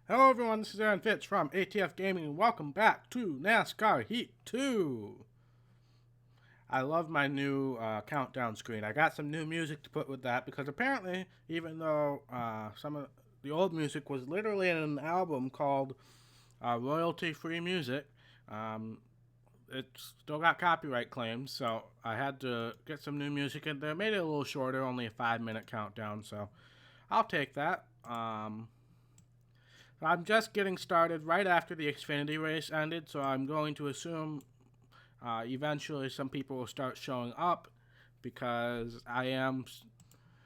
Hello everyone, this is Aaron Fitz from ATF Gaming and welcome back to NASCAR Heat 2. I love my new countdown screen. I got some new music to put with that because apparently, even though some of the old music was literally in an album called royalty-free music, um, it's still got copyright claims, so I had to get some new music in there. Made it a little shorter, only a 5-minute countdown, so I'll take that. I'm just getting started right after the Xfinity race ended, so I'm going to assume eventually some people will start showing up because I am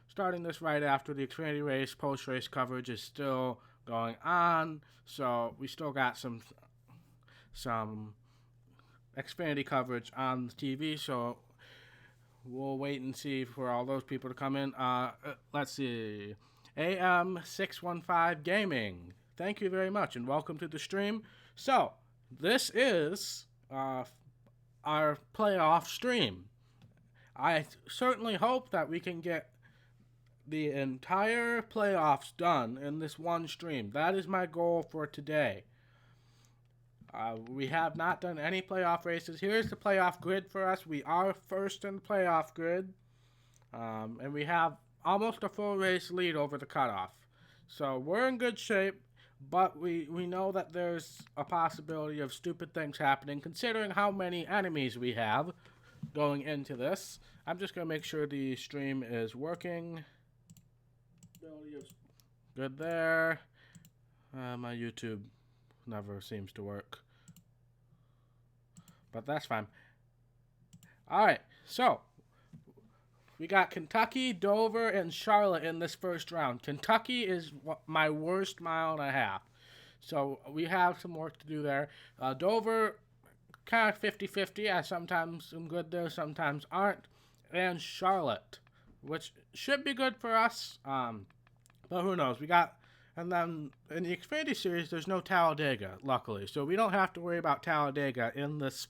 starting this right after the Xfinity race. Post-race coverage is still going on, so we still got some Xfinity coverage on the TV, so we'll wait and see for all those people to come in. Let's see. AM615 Gaming. Thank you very much and welcome to the stream. So, this is our playoff stream. I certainly hope that we can get the entire playoffs done in this one stream. That is my goal for today. We have not done any playoff races. Here's the playoff grid for us. We are first in the playoff grid. And we have almost a full race lead over the cutoff. So we're in good shape, but we know that there's a possibility of stupid things happening considering how many enemies we have going into this. I'm just going to make sure the stream is working. Good there. My YouTube never seems to work, but that's fine. Alright, so we got Kentucky, Dover, and Charlotte in this first round. Kentucky is my worst mile and a half, so we have some work to do there. Dover, kind of 50-50. I sometimes am good there, sometimes aren't. And Charlotte, which should be good for us, but who knows. And then in the Xfinity Series, there's no Talladega, luckily, so we don't have to worry about Talladega in this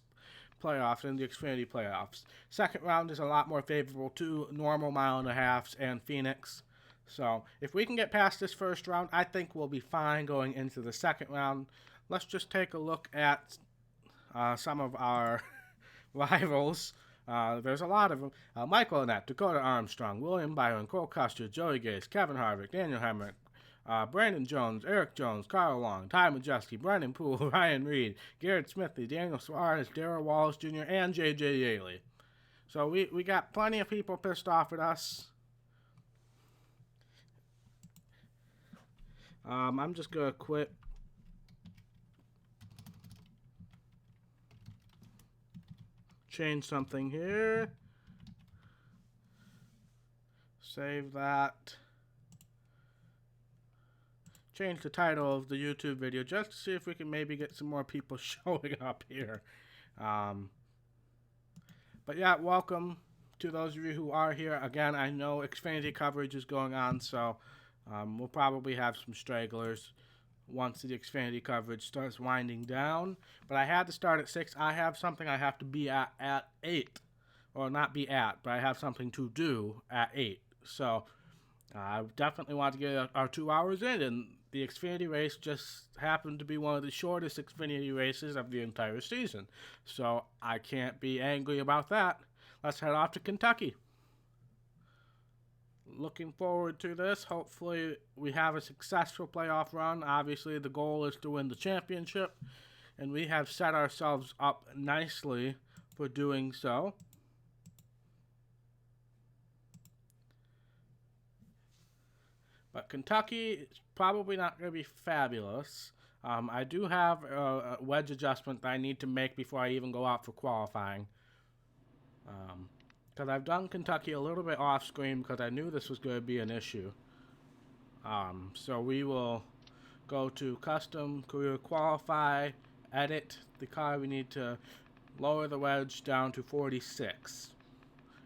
playoffs, in the Xfinity playoffs. Second round is a lot more favorable to normal mile and a halves and Phoenix. So if we can get past this first round, I think we'll be fine going into the second round. Let's just take a look at some of our rivals. There's a lot of them. Michael Annette, Dakota Armstrong, William Byron, Cole Custer, Joey Gase, Kevin Harvick, Daniel Hemrick, Brandon Jones, Eric Jones, Kyle Long, Ty Majeski, Brendan Poole, Ryan Reed, Garrett Smithy, Daniel Suarez, Darrell Wallace Jr., and J.J. Yaley. So we got plenty of people pissed off at us. I'm just going to quit. Change something here. Save that. Change the title of the YouTube video just to see if we can maybe get some more people showing up here. But yeah, welcome to those of you who are here. Again, I know Xfinity coverage is going on, so we'll probably have some stragglers once the Xfinity coverage starts winding down. But I had to start at 6. I have something I have to be at 8. Or not be at, but I have something to do at 8. So I definitely want to get our 2 hours in, and the Xfinity race just happened to be one of the shortest Xfinity races of the entire season. So I can't be angry about that. Let's head off to Kentucky. Looking forward to this. Hopefully we have a successful playoff run. Obviously the goal is to win the championship, and we have set ourselves up nicely for doing so. But Kentucky is probably not going to be fabulous. I do have a wedge adjustment that I need to make before I even go out for qualifying. Because I've done Kentucky a little bit off screen because I knew this was going to be an issue. So we will go to Custom, Career Qualify, Edit the car. We need to lower the wedge down to 46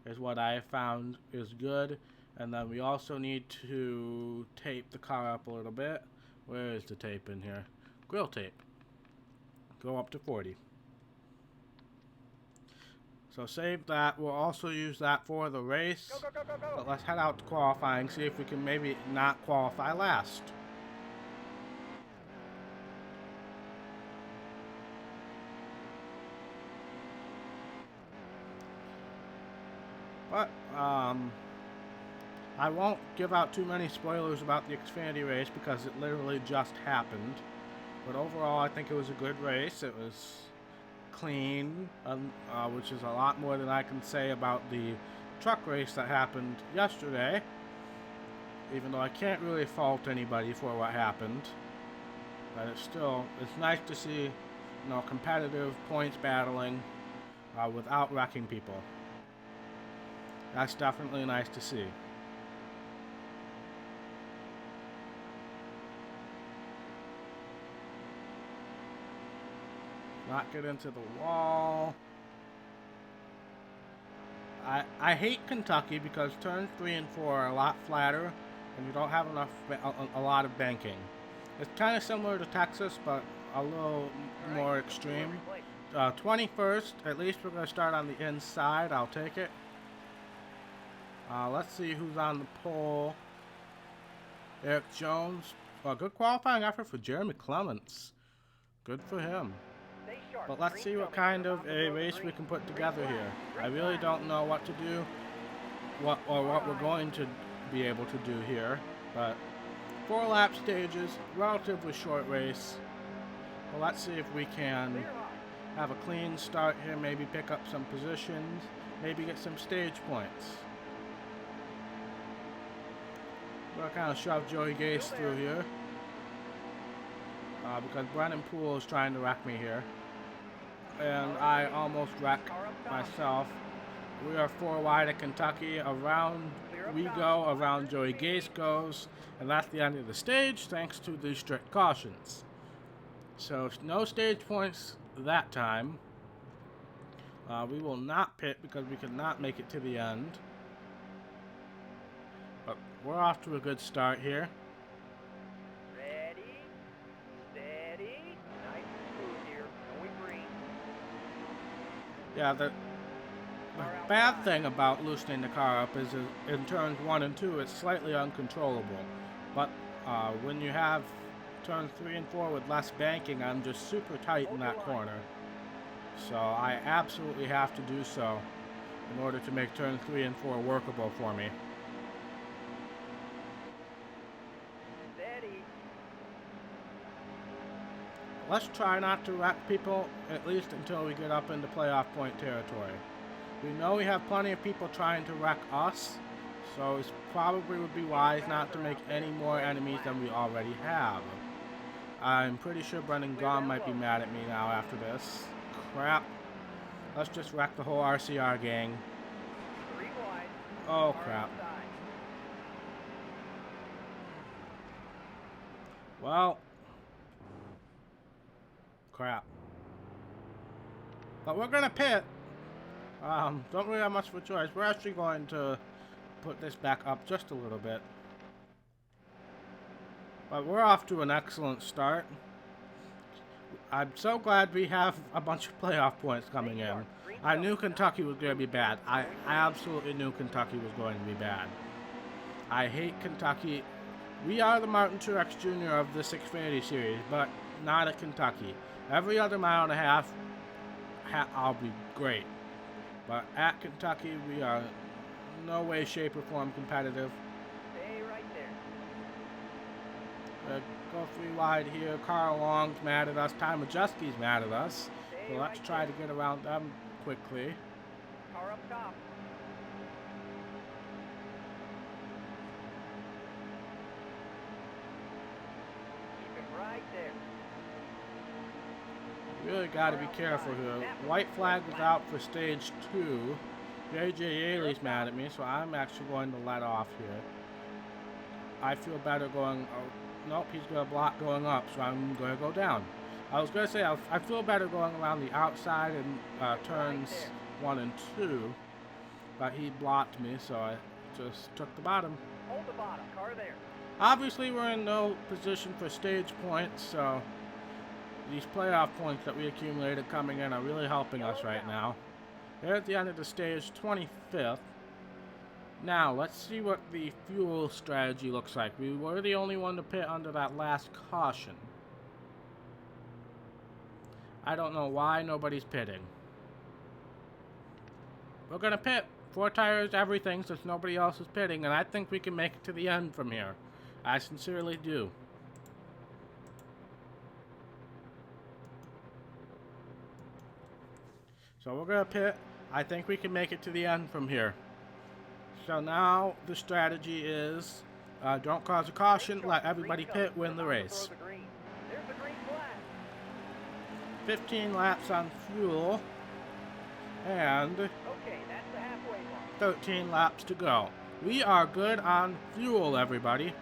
is what I found is good. And then we also need to tape the car up a little bit. Where is the tape in here? Grill tape. Go up to 40. So save that. We'll also use that for the race. But let's head out to qualifying, see if we can maybe not qualify last. I won't give out too many spoilers about the Xfinity race because it literally just happened. But overall, I think it was a good race. It was clean, which is a lot more than I can say about the truck race that happened yesterday. Even though I can't really fault anybody for what happened. But it's nice to see, competitive points battling without wrecking people. That's definitely nice to see. Not get into the wall. I hate Kentucky because turns 3 and 4 are a lot flatter and you don't have a lot of banking. It's kind of similar to Texas, but a little more extreme. 21st, at least we're going to start on the inside. I'll take it. Let's see who's on the pole. Eric Jones. Good qualifying effort for Jeremy Clements. Good for him. But let's see what kind of a race we can put together here. I really don't know what to do, what we're going to be able to do here. But 4 lap stages, relatively short race. Well, let's see if we can have a clean start here, maybe pick up some positions, maybe get some stage points. We're gonna kind of shove Joey Gase through here because Brennan Poole is trying to wreck me here. And I almost wrecked myself. We are 4 wide at Kentucky. Around we go, around Joey Gase goes, and that's the end of the stage thanks to the strict cautions. So no stage points that time. We will not pit because we could not make it to the end. But we're off to a good start here. Yeah, the bad thing about loosening the car up is in turns 1 and 2, it's slightly uncontrollable. But when you have turns 3 and 4 with less banking, I'm just super tight in that corner. So I absolutely have to do so in order to make turns 3 and 4 workable for me. Let's try not to wreck people, at least until we get up into playoff point territory. We know we have plenty of people trying to wreck us, so it probably would be wise not to make any more enemies than we already have. I'm pretty sure Brendan Gaughan might be mad at me now after this. Crap. Let's just wreck the whole RCR gang. Oh, crap. Well... crap. But we're gonna pit. Don't really have much of a choice. We're actually going to put this back up just a little bit. But we're off to an excellent start. I'm so glad we have a bunch of playoff points coming in. I knew Kentucky was going to be bad. I absolutely knew Kentucky was going to be bad. I hate Kentucky. We are the Martin Truex Jr. of this Xfinity series, but not at Kentucky. Every other mile and a half, I'll be great. But at Kentucky, we are no way, shape, or form competitive. Stay right there. Go 3 wide here. Carl Long's mad at us. Ty Majeski's mad at us. So let's try to get around them quickly. Car up top. Keep it right there. Really got to be careful here. White flag is out for stage 2. J.J. Yaley's mad at me, so I'm actually going to let off here. I feel better going... Oh, nope, he's going to block going up, so I'm going to go down. I was going to say I feel better going around the outside in turns 1 and 2, but he blocked me, so I just took the bottom. Hold the bottom, car there. Obviously, we're in no position for stage points, so these playoff points that we accumulated coming in are really helping us right now. They're at the end of the stage, 25th. Now, let's see what the fuel strategy looks like. We were the only one to pit under that last caution. I don't know why nobody's pitting. We're gonna pit. 4 tires, everything, since nobody else is pitting, and I think we can make it to the end from here. I sincerely do. So we're gonna pit. I think we can make it to the end from here. So now the strategy is don't cause a caution, let everybody pit, win the race. There's the green flag. 15 laps on fuel and Okay, that's the halfway mark. 13 laps to go. We are good on fuel, everybody.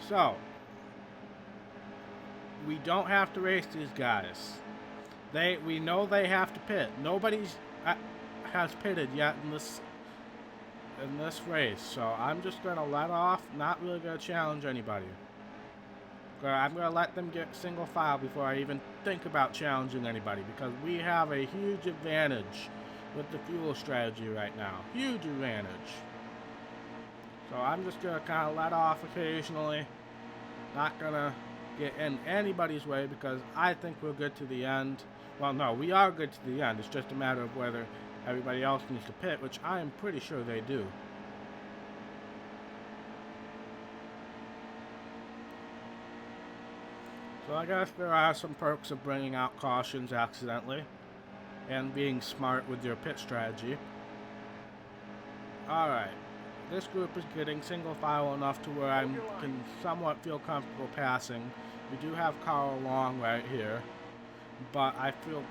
So we don't have to race these guys. We know they have to pit. Nobody's has pitted yet in this race, so I'm just gonna let off. Not really gonna challenge anybody. I'm gonna let them get single file before I even think about challenging anybody, because we have a huge advantage with the fuel strategy right now. Huge advantage. So I'm just gonna kind of let off occasionally. Not gonna get in anybody's way, because I think we're good to the end. Well, no, we are good to the end. It's just a matter of whether everybody else needs to pit, which I am pretty sure they do. So I guess there are some perks of bringing out cautions accidentally and being smart with your pit strategy. Alright, this group is getting single file enough to where I can somewhat feel comfortable passing. We do have Carl Long right here, but I feel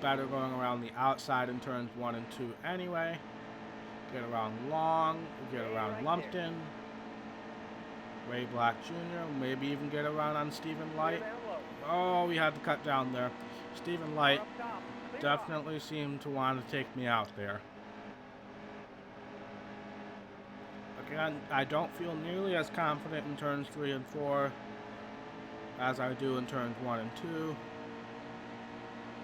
better going around the outside in turns 1 and 2 anyway. Get around Long, get around Lumpton, Ray Black Jr., maybe even get around on Stephen Light. Oh, we had to cut down there. Stephen Light definitely seemed to want to take me out there. Again, I don't feel nearly as confident in turns 3 and 4 as I do in turns 1 and 2.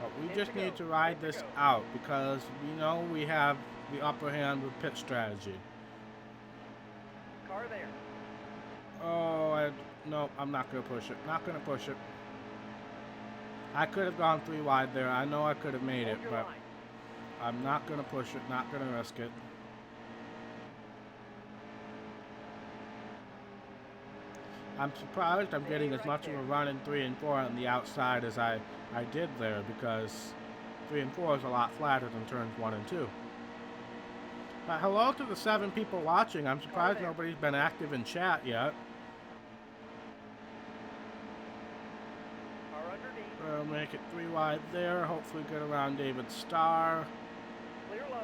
But we just need to ride this out, because we know we have the upper hand with pit strategy. Car there. Oh, no, I'm not going to push it. Not going to push it. I could have gone 3 wide there. I know I could have made it, but I'm not going to push it. Not going to risk it. I'm surprised I'm getting as much of a run in 3 and 4 on the outside as I did there, because 3 and 4 is a lot flatter than turns 1 and 2. But hello to the 7 people watching. I'm surprised nobody's been active in chat yet. We'll make it 3 wide there. Hopefully get around David Starr. Clear low.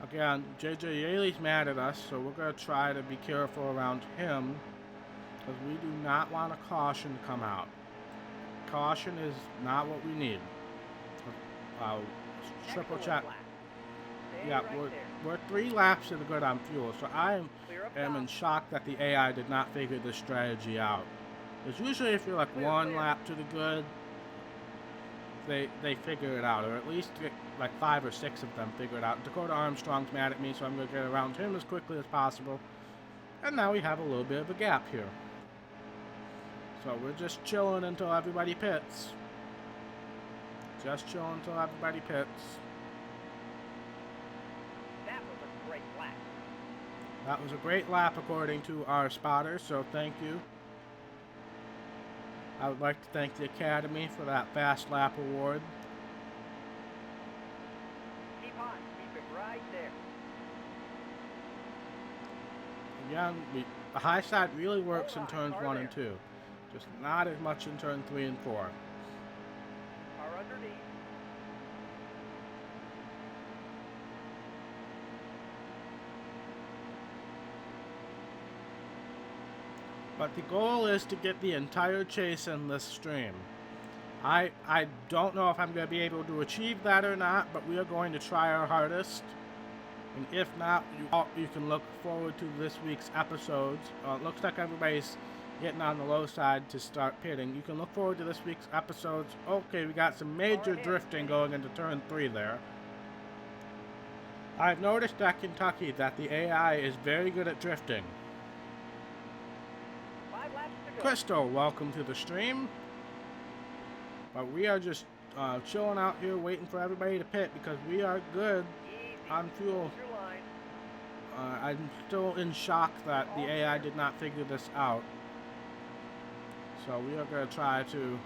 Again, JJ Yaley's mad at us, so we're going to try to be careful around him, because we do not want a caution to come out. Caution is not what we need. Triple check. Yeah, we're 3 laps to the good on fuel, so I am in shock that the AI did not figure this strategy out. Because usually if you're like 1 lap to the good, they figure it out, or at least like 5 or 6 of them figure it out. Dakota Armstrong's mad at me, so I'm going to get around him as quickly as possible. And now we have a little bit of a gap here. So we're just chilling until everybody pits. Just chilling until everybody pits. That was a great lap. That was a great lap according to our spotters, so thank you. I would like to thank the Academy for that fast lap award. Keep on. Keep it right there. Again, the high side really works in turns 1 and 2. Just not as much in turn 3 and 4. Car underneath. But the goal is to get the entire chase in this stream. I don't know if I'm going to be able to achieve that or not, but we are going to try our hardest. And if not, you can look forward to this week's episodes. It looks like everybody's getting on the low side to start pitting. You can look forward to this week's episodes. Okay, we got some major drifting going into turn 3 there. I've noticed at Kentucky that the AI is very good at drifting. 5 laps to go. Crystal, welcome to the stream. But we are just chilling out here waiting for everybody to pit because we are good Easy. on fuel. Hold your line. I'm still in shock that the AI did not figure this out. So we are going to try to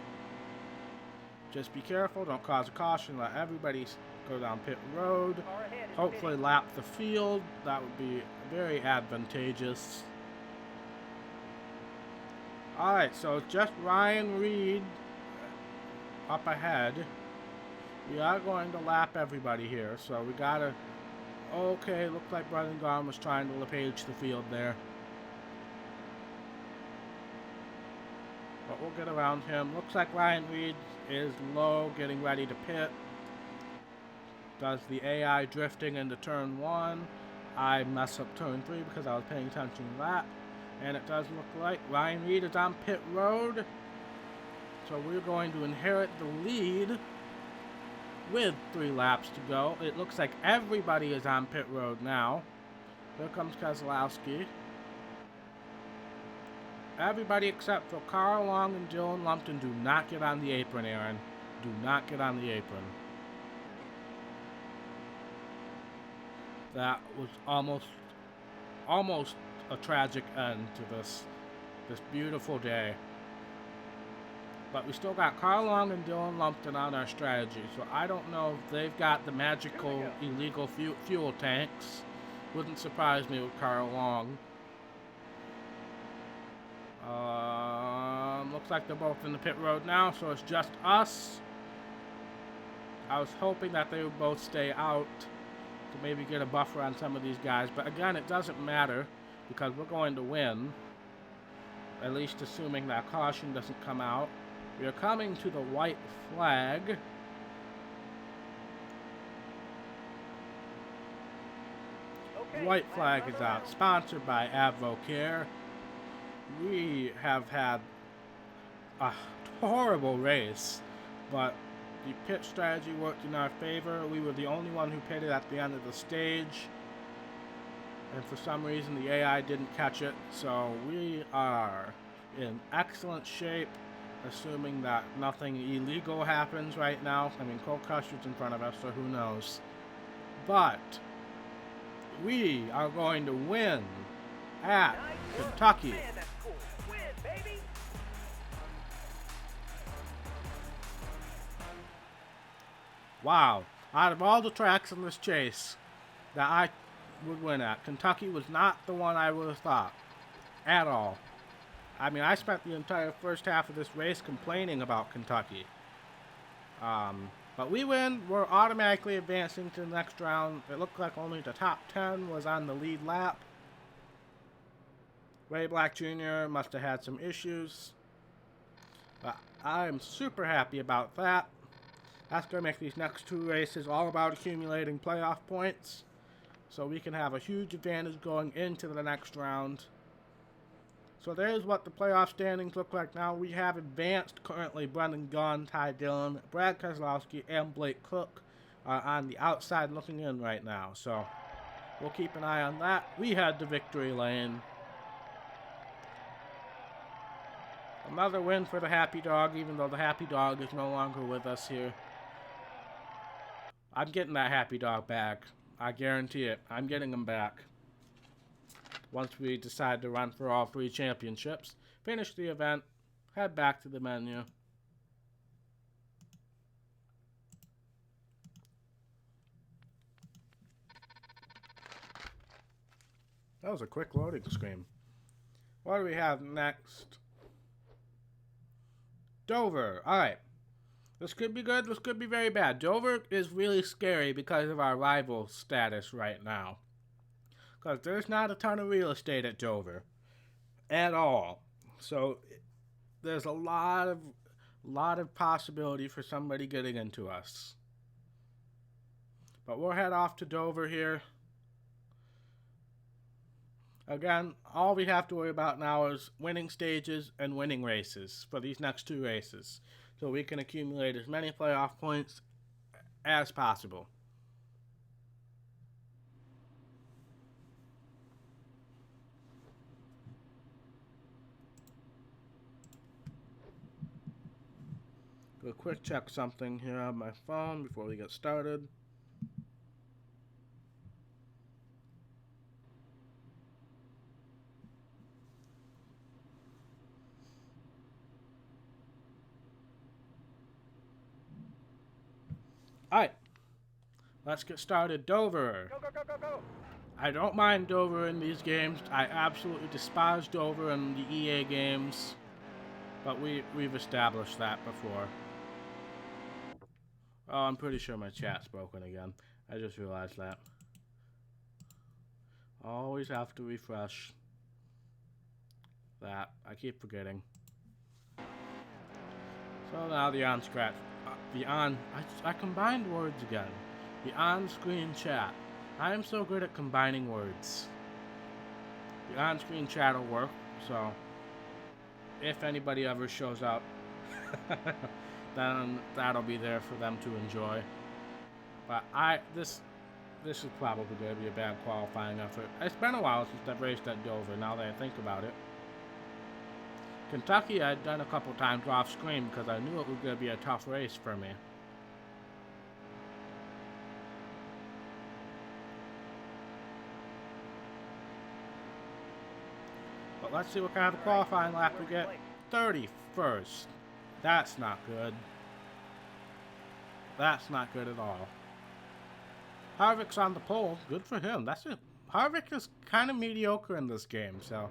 just be careful, don't cause a caution, let everybody go down pit road. Car ahead is Hopefully pitting. lap the field. That would be very advantageous. Alright, so it's just Ryan Reed up ahead. We are going to lap everybody here, so we gotta... Okay, looks like Brendan Gaughan was trying to LePage the field there. But we'll get around him. Looks like Ryan Reed is low, getting ready to pit. Does the AI drifting into turn 1. I mess up turn 3 because I was paying attention to that. And it does look like Ryan Reed is on pit road. So we're going to inherit the lead with 3 laps to go. It looks like everybody is on pit road now. Here comes Keselowski. Everybody except for Carl Long and Dylan Lumpton do not get on the apron, Aaron. Do not get on the apron. That was almost a tragic end to this beautiful day. But we still got Carl Long and Dylan Lumpton on our strategy, so I don't know if they've got the magical illegal fuel tanks. Wouldn't surprise me with Carl Long. Looks like they're both in the pit road now, so it's just us. I was hoping that they would both stay out to maybe get a buffer on some of these guys, but again, it doesn't matter because we're going to win. At least assuming that caution doesn't come out. We are coming to the white flag. Okay, White last flag time is around. out. Sponsored by Advocare. We have had a horrible race, but the pit strategy worked in our favor. We were the only one who pitted at the end of the stage, and for some reason the AI didn't catch it, so we are in excellent shape, assuming that nothing illegal happens right now. I mean, Cole Custer's in front of us, so who knows. But we are going to win at Nice work. Kentucky. Man, that's cool. Win, baby. Wow. Out of all the tracks in this chase that I would win at, Kentucky was not the one I would have thought. At all. I mean, I spent the entire first half of this race complaining about Kentucky. But we win. We're automatically advancing to the next round. It looked like only the top 10 was on the lead lap. Ray Black Jr. must have had some issues. But I'm super happy about that. That's going to make these next 2 races all about accumulating playoff points, so we can have a huge advantage going into the next round. So there's what the playoff standings look like now. We have advanced currently. Brendan Gaughan, Ty Dillon, Brad Keselowski, and Blake Cook are on the outside looking in right now. So we'll keep an eye on that. We had the victory lane. Another win for the Happy Dog, even though the Happy Dog is no longer with us here. I'm getting that Happy Dog back. I guarantee it. I'm getting him back. Once we decide to run for all 3 championships, finish the event, head back to the menu. That was a quick loading screen. What do we have next? Dover. Alright. This could be good. This could be very bad. Dover is really scary because of our rival status right now. Because there's not a ton of real estate at Dover. At all. So there's a lot of possibility for somebody getting into us. But we'll head off to Dover here. Again, all we have to worry about now is winning stages and winning races for these next 2 races, so we can accumulate as many playoff points as possible. a quick check something here on my phone before we get started. Alright, let's get started. Dover. Go, go, go, go, go. I don't mind Dover in these games. I absolutely despise Dover in the EA games. But we've established that before. Oh, I'm pretty sure my chat's broken again. I just realized that. Always have to refresh that. I keep forgetting. So now the on-scratch, I combined words again. The on-screen chat. I am so good at combining words. The on-screen chat will work, so if anybody ever shows up, then that'll be there for them to enjoy. But this is probably going to be a bad qualifying effort. It's been a while since I've raced at Dover, now that I think about it. Kentucky I'd done a couple times off screen because I knew it was going to be a tough race for me. But let's see what kind of qualifying lap we get. 31st. That's not good. That's not good at all. Harvick's on the pole. Good for him. That's it. Harvick is kind of mediocre in this game, so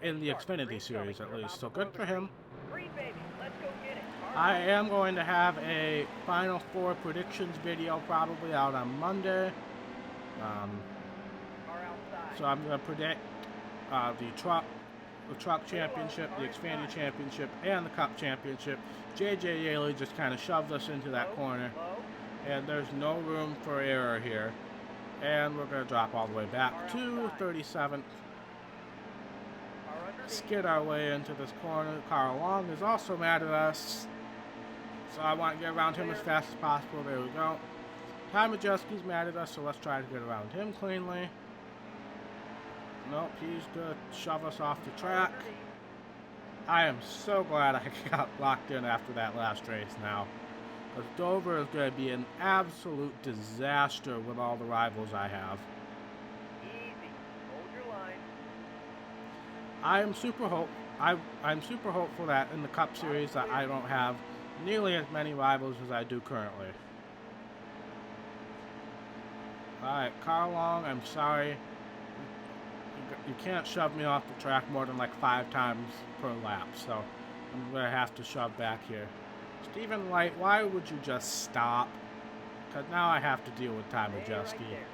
in the Xfinity series at least. So good for him. Green, baby. Let's go get it. I am going to have a Final Four predictions video probably out on Monday. Car outside. So I'm going to predict the Truck Championship, the Xfinity Championship, and the Cup Championship. JJ Yaley just kind of shoved us into that corner, Low. and there's no room for error here. And we're going to drop all the way back to 37th. Car underneath. Skid our way into this corner. Carl Long is also mad at us, so I want to get around him as fast as possible. There we go. Ty Majeski's mad at us, so let's try to get around him cleanly. Nope, he's going to shove us off the track. I am so glad I got locked in after that last race now. Because Dover is going to be an absolute disaster with all the rivals I have. Easy. Hold your line. I'm super hopeful that in the Cup Series that I don't have nearly as many rivals as I do currently. Alright, Carl Long, I'm sorry. You can't shove me off the track more than like 5 times per lap, so I'm going to have to shove back here. Stephen Light, why would you just stop? Because now I have to deal with Ty Stay right Majeski. there.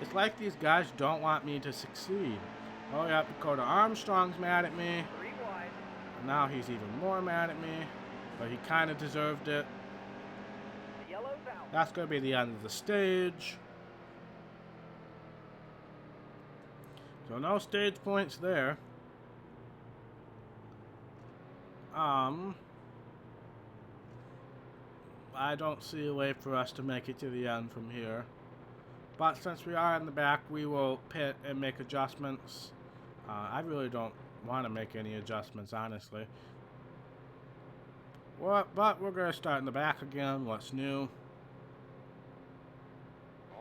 It's like these guys don't want me to succeed. Oh yeah, Dakota Armstrong's mad at me. 3 wide. Now he's even more mad at me. But he kind of deserved it. The yellow's out. That's going to be the end of the stage. So no stage points there. I don't see a way for us to make it to the end from here. But since we are in the back, we will pit and make adjustments. I really don't want to make any adjustments, honestly. But we're going to start in the back again. What's new?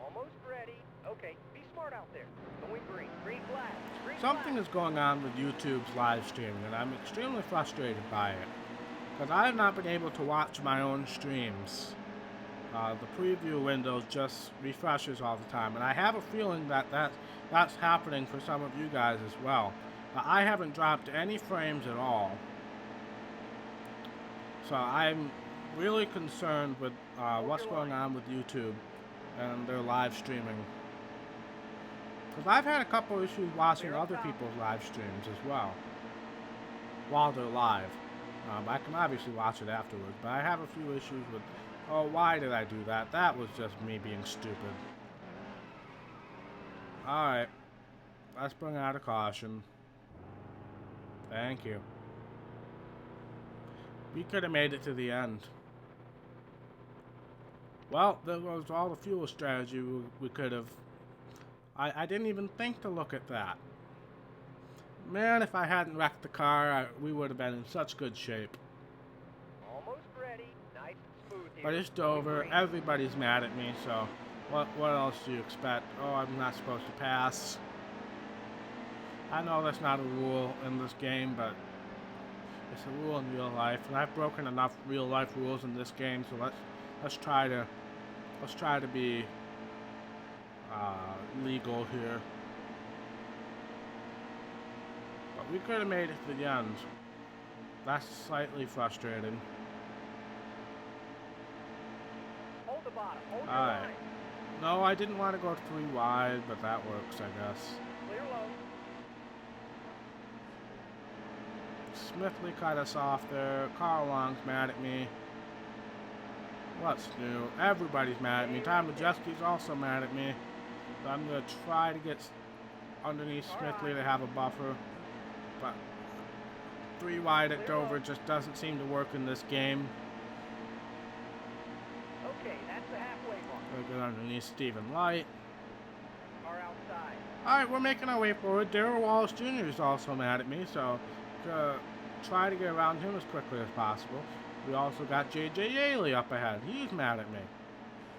Almost ready. Okay, be smart out there. Going green. Green flag. Green Something flag. is going on with YouTube's live streaming, and I'm extremely frustrated by it. Because I have not been able to watch my own streams. The preview window just refreshes all the time, and I have a feeling that that's happening for some of you guys as well. I haven't dropped any frames at all. So I'm really concerned with what's going on with YouTube and their live streaming. Because I've had a couple issues watching other people's live streams as well while they're live. I can obviously watch it afterwards, but I have a few issues with, oh, why did I do that? That was just me being stupid. Alright, let's bring out a caution. Thank you. We could have made it to the end. Well, there was all the fuel strategy we could have. I didn't even think to look at that. Man, if I hadn't wrecked the car, we would have been in such good shape. Almost ready. Nice and smooth here. But it's Going Dover. green. Everybody's mad at me, so what else do you expect? Oh, I'm not supposed to pass. I know that's not a rule in this game, but it's a rule in real life, and I've broken enough real life rules in this game. So let's try to be legal here. But we could have made it to the end. That's slightly frustrating. Hold the bottom. Hold your Alright. line. No, I didn't want to go 3 wide, but that works, I guess. Clear low. Smithley cut us off there. Carl Long's mad at me. What's new? Everybody's mad at me. Tom Majeski's also mad at me. So I'm going to try to get underneath Smithley to have a buffer. But 3 wide at Dover just doesn't seem to work in this game. Okay, that's the halfway mark. We'll get underneath Stephen Light. Car outside. Alright, we're making our way forward. Darrell Wallace Jr. is also mad at me, so try to get around him as quickly as possible. We also got J.J. Yaley up ahead. He's mad at me.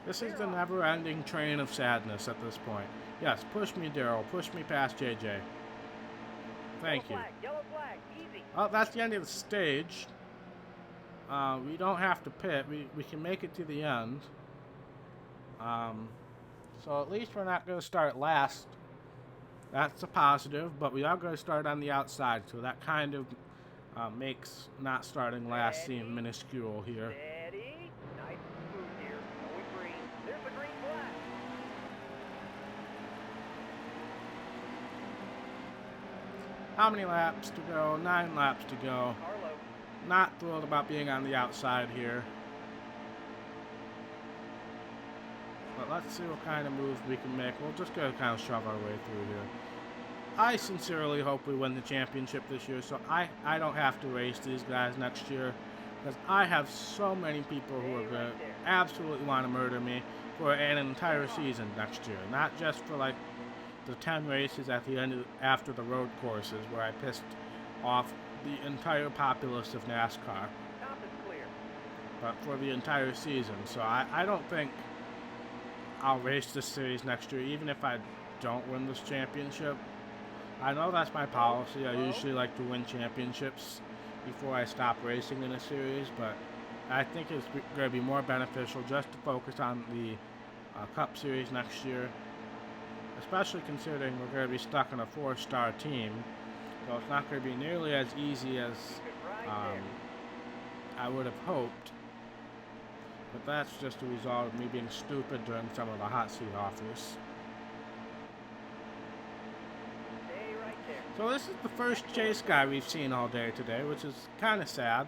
This is the never-ending train of sadness at this point. Yes, push me, Darrell. Push me past J.J. Thank you. Yellow flag. Easy. Well, that's the end of the stage. We don't have to pit. We can make it to the end. So at least we're not going to start last. That's a positive, but we are going to start on the outside, so that kind of makes not starting last seem minuscule here. Steady. Nice and smooth here. Going green. There's the green flag. How many laps to go? 9 laps to go. Carlo. Not thrilled about being on the outside here. But let's see what kind of moves we can make. We'll just go kind of shove our way through here. I sincerely hope we win the championship this year, so I don't have to race these guys next year. Because I have so many people who are going to absolutely want to murder me for an entire season next year. Not just for like the 10 races at the end after the road courses where I pissed off the entire populace of NASCAR. Top is clear. But for the entire season. So I don't think I'll race this series next year, even if I don't win this championship. I know that's my policy. I usually like to win championships before I stop racing in a series, but I think it's going to be more beneficial just to focus on the Cup Series next year, especially considering we're going to be stuck in a 4-star team, so it's not going to be nearly as easy as I would have hoped. But that's just a result of me being stupid during some of the hot seat offers. Stay right there. So this is the first chase guy we've seen all day today, which is kind of sad.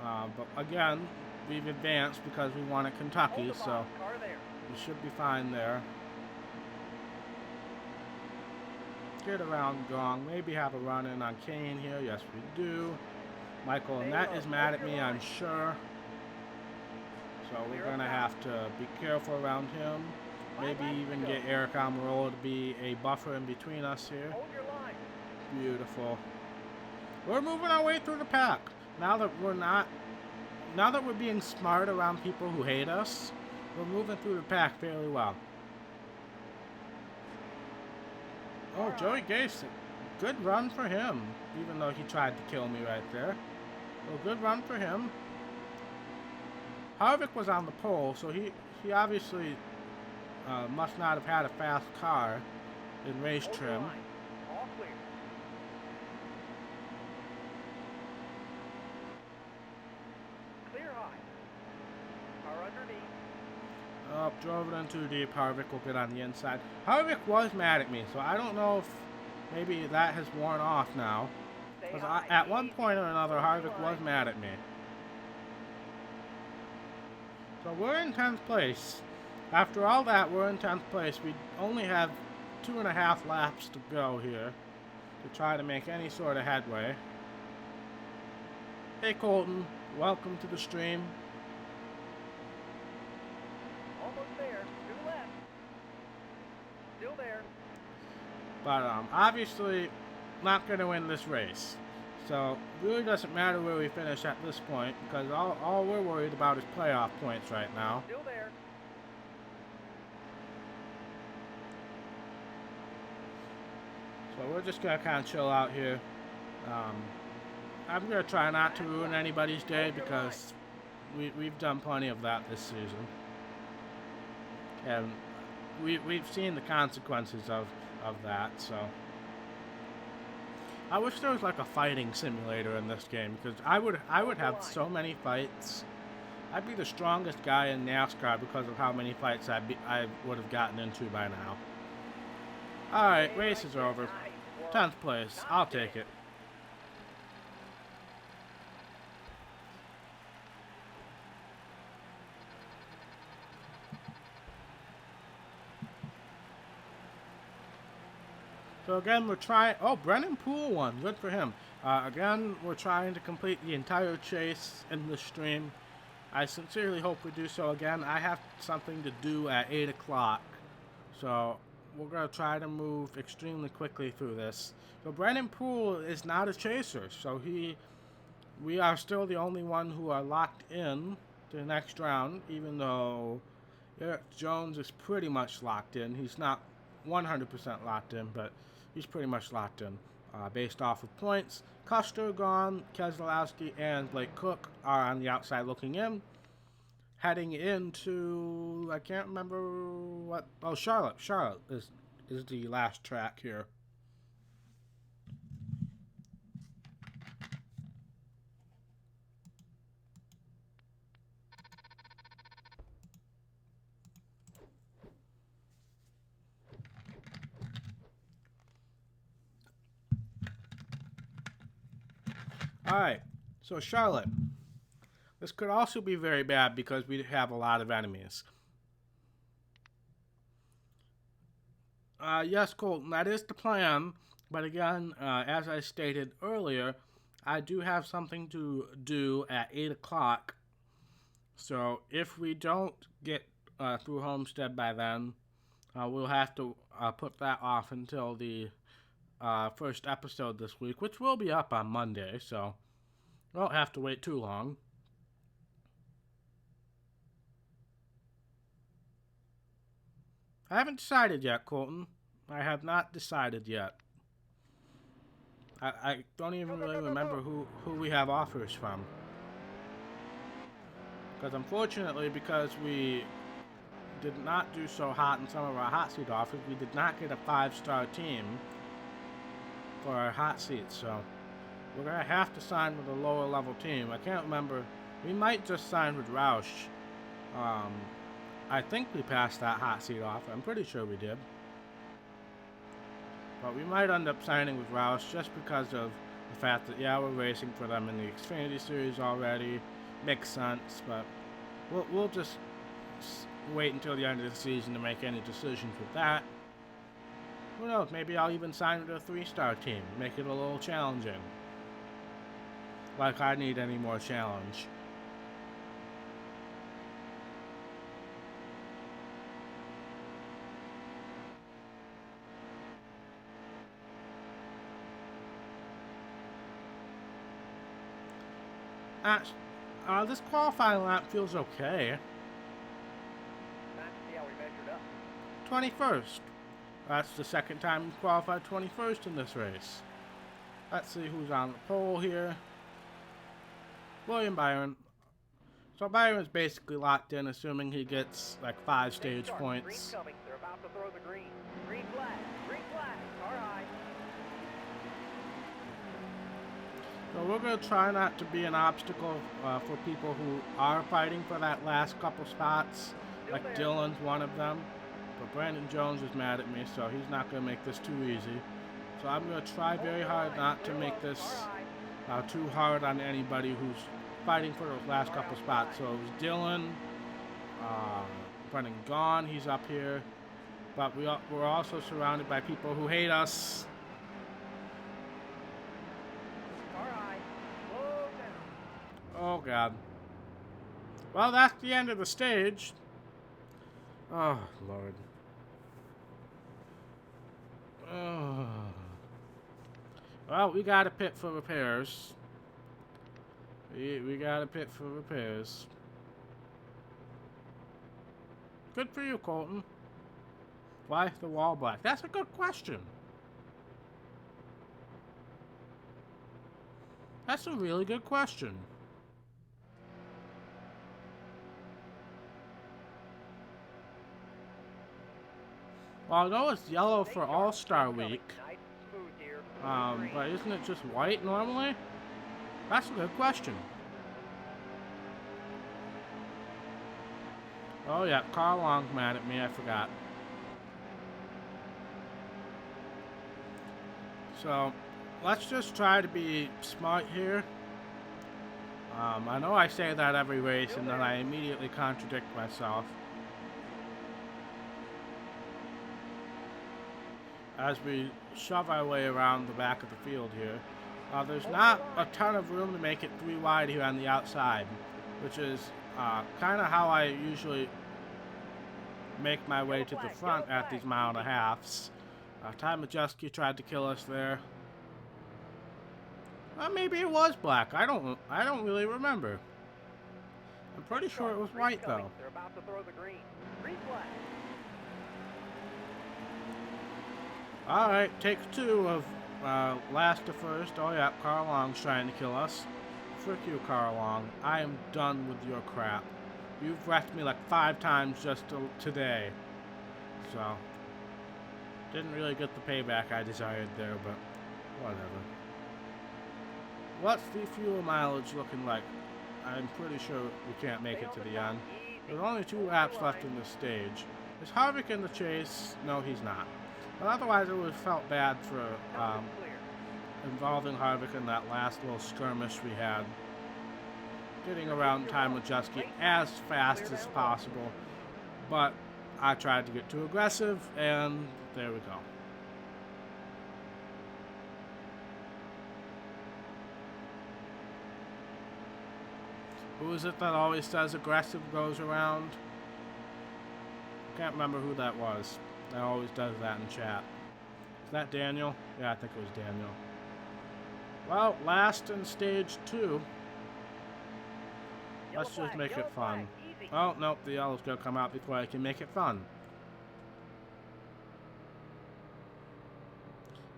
But again, we've advanced because we won at Kentucky, Hold the so bottom. Car there. we should be fine there. Get around Gong, maybe have a run in on Kane here. Yes, we do. Michael Annette is mad at me, I'm sure. So we're going to have to be careful around him. Maybe even get Eric Almirola to be a buffer in between us here. Hold your line. Beautiful. We're moving our way through the pack. Now that we're being smart around people who hate us, we're moving through the pack fairly well. Oh, Joey Gase, good run for him, even though he tried to kill me right there. So good run for him. Harvick was on the pole, so he obviously must not have had a fast car in race Hold your trim. line. All clear. Clear high. Car underneath. Oh, drove it in too deep. Harvick will get on the inside. Harvick was mad at me, so I don't know if maybe that has worn off now. Stay Because high. at one point or another, Harvick was mad at me. So we're in 10th place. After all that, we're in 10th place. We only have 2.5 laps to go here to try to make any sort of headway. Hey Colton, welcome to the stream. Almost there. 2 left. Still there. But obviously, not going to win this race. So it really doesn't matter where we finish at this point, because all we're worried about is playoff points right now. Still there. So we're just going to kind of chill out here. I'm going to try not to ruin anybody's day, because we've done plenty of that this season. And we've seen the consequences of that, so. I wish there was like a fighting simulator in this game, because I would have so many fights. I'd be the strongest guy in NASCAR because of how many fights I would have gotten into by now. Alright, race is over. 10th place. I'll take it. So again, we're trying. Oh, Brennan Poole won. Good for him. Again, we're trying to complete the entire chase in the stream. I sincerely hope we do so again. I have something to do at 8 o'clock. So we're going to try to move extremely quickly through this. So Brennan Poole is not a chaser. So we are still the only one who are locked in to the next round, even though Eric Jones is pretty much locked in. He's not 100% locked in, but he's pretty much locked in based off of points. Custer gone, Keselowski and Blake Cook are on the outside looking in. Heading into, I can't remember what, oh, Charlotte. Charlotte is the last track here. Alright, so Charlotte. This could also be very bad because we have a lot of enemies. Yes, Colton, that is the plan. But again, as I stated earlier, I do have something to do at 8 o'clock. So if we don't get through Homestead by then, we'll have to put that off until the first episode this week, which will be up on Monday. So we won't have to wait too long. I haven't decided yet, Colton. I have not decided yet. I don't even really remember who we have offers from. Because unfortunately, because we did not do so hot in some of our hot seat offers, we did not get a 5-star team for our hot seats. So we're going to have to sign with a lower level team. I can't remember. We might just sign with Roush. I think we passed that hot seat off. I'm pretty sure we did. But we might end up signing with Roush just because of the fact that, yeah, we're racing for them in the Xfinity Series already. Makes sense, but we'll just wait until the end of the season to make any decisions with that. Who knows, maybe I'll even sign with a 3-star team. Make it a little challenging. Like I need any more challenge. This qualifying lap feels okay. Time to see how we measured up. 21st. That's the second time we qualified 21st in this race. Let's see who's on the pole here. William Byron. So Byron's basically locked in, assuming he gets like 5 stage points. Green coming. They're about to throw the green. Green flag. Green flag. Car high. So we're going to try not to be an obstacle for people who are fighting for that last couple spots. Like Dylan's one of them. But Brandon Jones is mad at me, so he's not going to make this too easy. So I'm going to try very hard not to make this too hard on anybody who's fighting for those last couple spots. So it was Dylan, Brennan Gaughan, he's up here. But we're also surrounded by people who hate us. Oh, God. Well, that's the end of the stage. Oh, Lord. Oh. Well, we got a pit for repairs. We got a pit for repairs. Good for you, Colton. Why is the wall black? That's a good question. That's a really good question. Well, I know it's yellow for All-Star Week. Nice and smooth here. Going green. But isn't it just white normally? That's a good question. Oh yeah, Carl Long's mad at me, I forgot. So, let's just try to be smart here. I know I say that every race and then I immediately contradict myself. As we shove our way around the back of the field here. There's not a ton of room to make it 3 wide here on the outside, which is kind of how I usually make my way to the front at these mile and a halves. Ty Majeski tried to kill us there. Maybe it was black. I don't really remember. I'm pretty sure it was white though. They're about to throw the green. Green flag. Alright, take 2 of last to first. Oh yeah, Carl Long's trying to kill us. Frick you, Carl Long. I am done with your crap. You've wrecked me like 5 times just today. So, didn't really get the payback I desired there, but whatever. What's the fuel mileage looking like? I'm pretty sure we can't make it to the end. There's only 2 laps left in this stage. Is Harvick in the chase? No, he's not. But otherwise, it would have felt bad for involving Harvick in that last little skirmish we had. Getting around Ty Majeski as fast as possible. But I tried to get too aggressive, and there we go. Who is it that always says aggressive goes around? Can't remember who that was. That always does that in chat. Is that Daniel? Yeah, I think it was Daniel. Well, last in stage 2. Let's just make it fun. Oh, nope, the yellow's gonna come out before I can make it fun.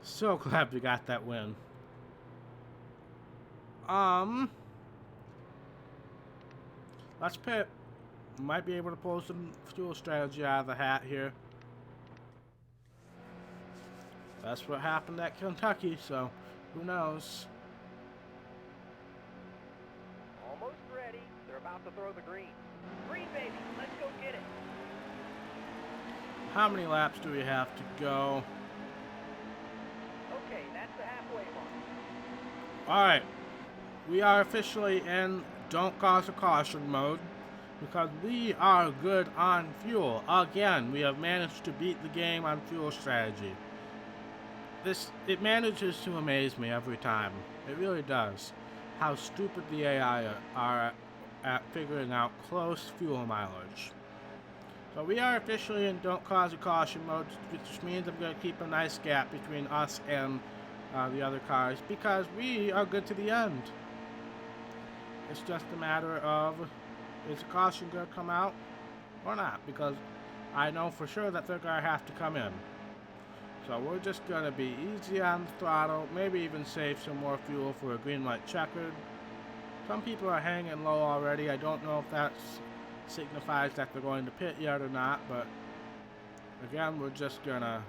So glad we got that win. Let's pit. Might be able to pull some fuel strategy out of the hat here. That's what happened at Kentucky, so who knows? Almost ready. They're about to throw the green. Green, baby. Let's go get it. How many laps do we have to go? Okay, that's the halfway mark. Alright. We are officially in Don't Cause a Caution mode. Because we are good on fuel. Again, we have managed to beat the game on fuel strategy. It manages to amaze me every time. It really does. How stupid the AI are at figuring out close fuel mileage. So we are officially in Don't Cause a Caution mode, which means I'm going to keep a nice gap between us and the other cars, because we are good to the end. It's just a matter of, is the caution going to come out or not? Because I know for sure that they're going to have to come in. So we're just going to be easy on the throttle, maybe even save some more fuel for a green light checkered. Some people are hanging low already. I don't know if that signifies that they're going to pit yet or not, but again, we're just going to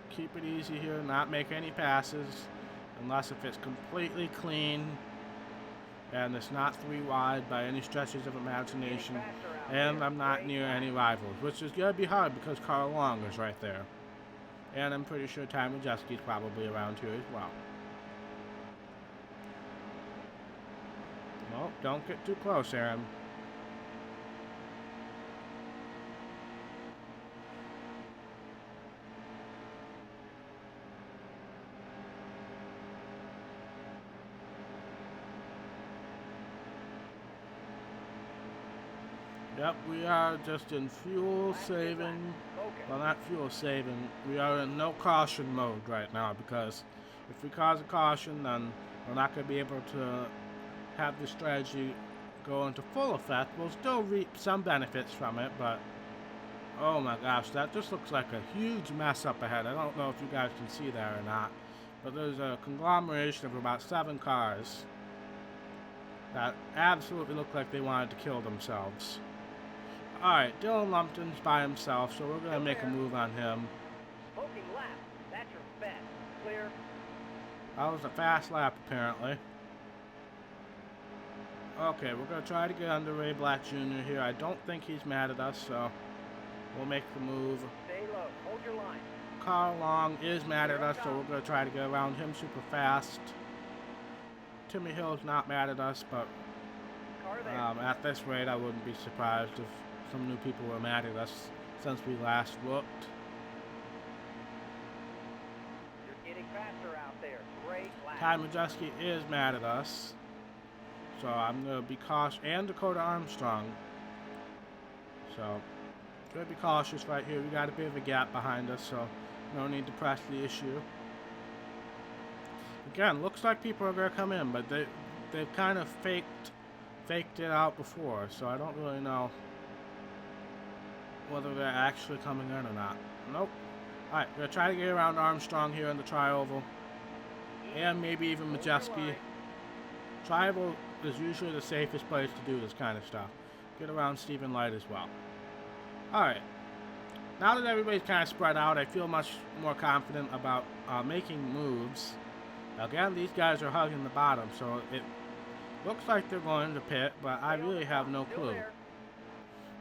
keep it easy here, not make any passes, unless if it's completely clean and it's not 3 wide by any stretches of imagination, and I'm not near any rivals, which is going to be hard because Carl Long is right there. And I'm pretty sure Ty Majeski's probably around here as well. Well, don't get too close, Aaron. Yep, we are just in fuel saving. Well, not fuel saving. We are in no caution mode right now because If we cause a caution, then we're not going to be able to have the strategy go into full effect. We'll still reap some benefits from it, but oh my gosh, that just looks like a huge mess up ahead. I don't know if you guys can see that or not, but there's a conglomeration of about 7 cars that absolutely look like they wanted to kill themselves. Alright, Dylan Lumpton's by himself, so we're going to make a move on him. Smoking lap. That's your best. Clear. That was a fast lap, apparently. Okay, we're going to try to get under Ray Black Jr. here. I don't think he's mad at us, so we'll make the move. Stay low. Hold your line. Carl Long is mad at us, so we're going to try to get around him super fast. Timmy Hill's not mad at us, but Car there. at this rate, I wouldn't be surprised if some new people were mad at us since we last looked. You're getting faster out there. Great lap. Ty Majeski is mad at us, so I'm going to be cautious, and Dakota Armstrong. So, going to be cautious right here. We got a bit of a gap behind us, so no need to press the issue. Again, looks like people are going to come in, but they've kind of faked it out before, so I don't really know whether they're actually coming in or not. Nope. Alright, we're going to try to get around Armstrong here in the tri-oval, and maybe even Majeski. Tri-oval is usually the safest place to do this kind of stuff. Get around Stephen Light as well. Alright, now that everybody's kind of spread out, I feel much more confident about making moves. Again, these guys are hugging the bottom, so it looks like they're going to pit, but I really have no clue.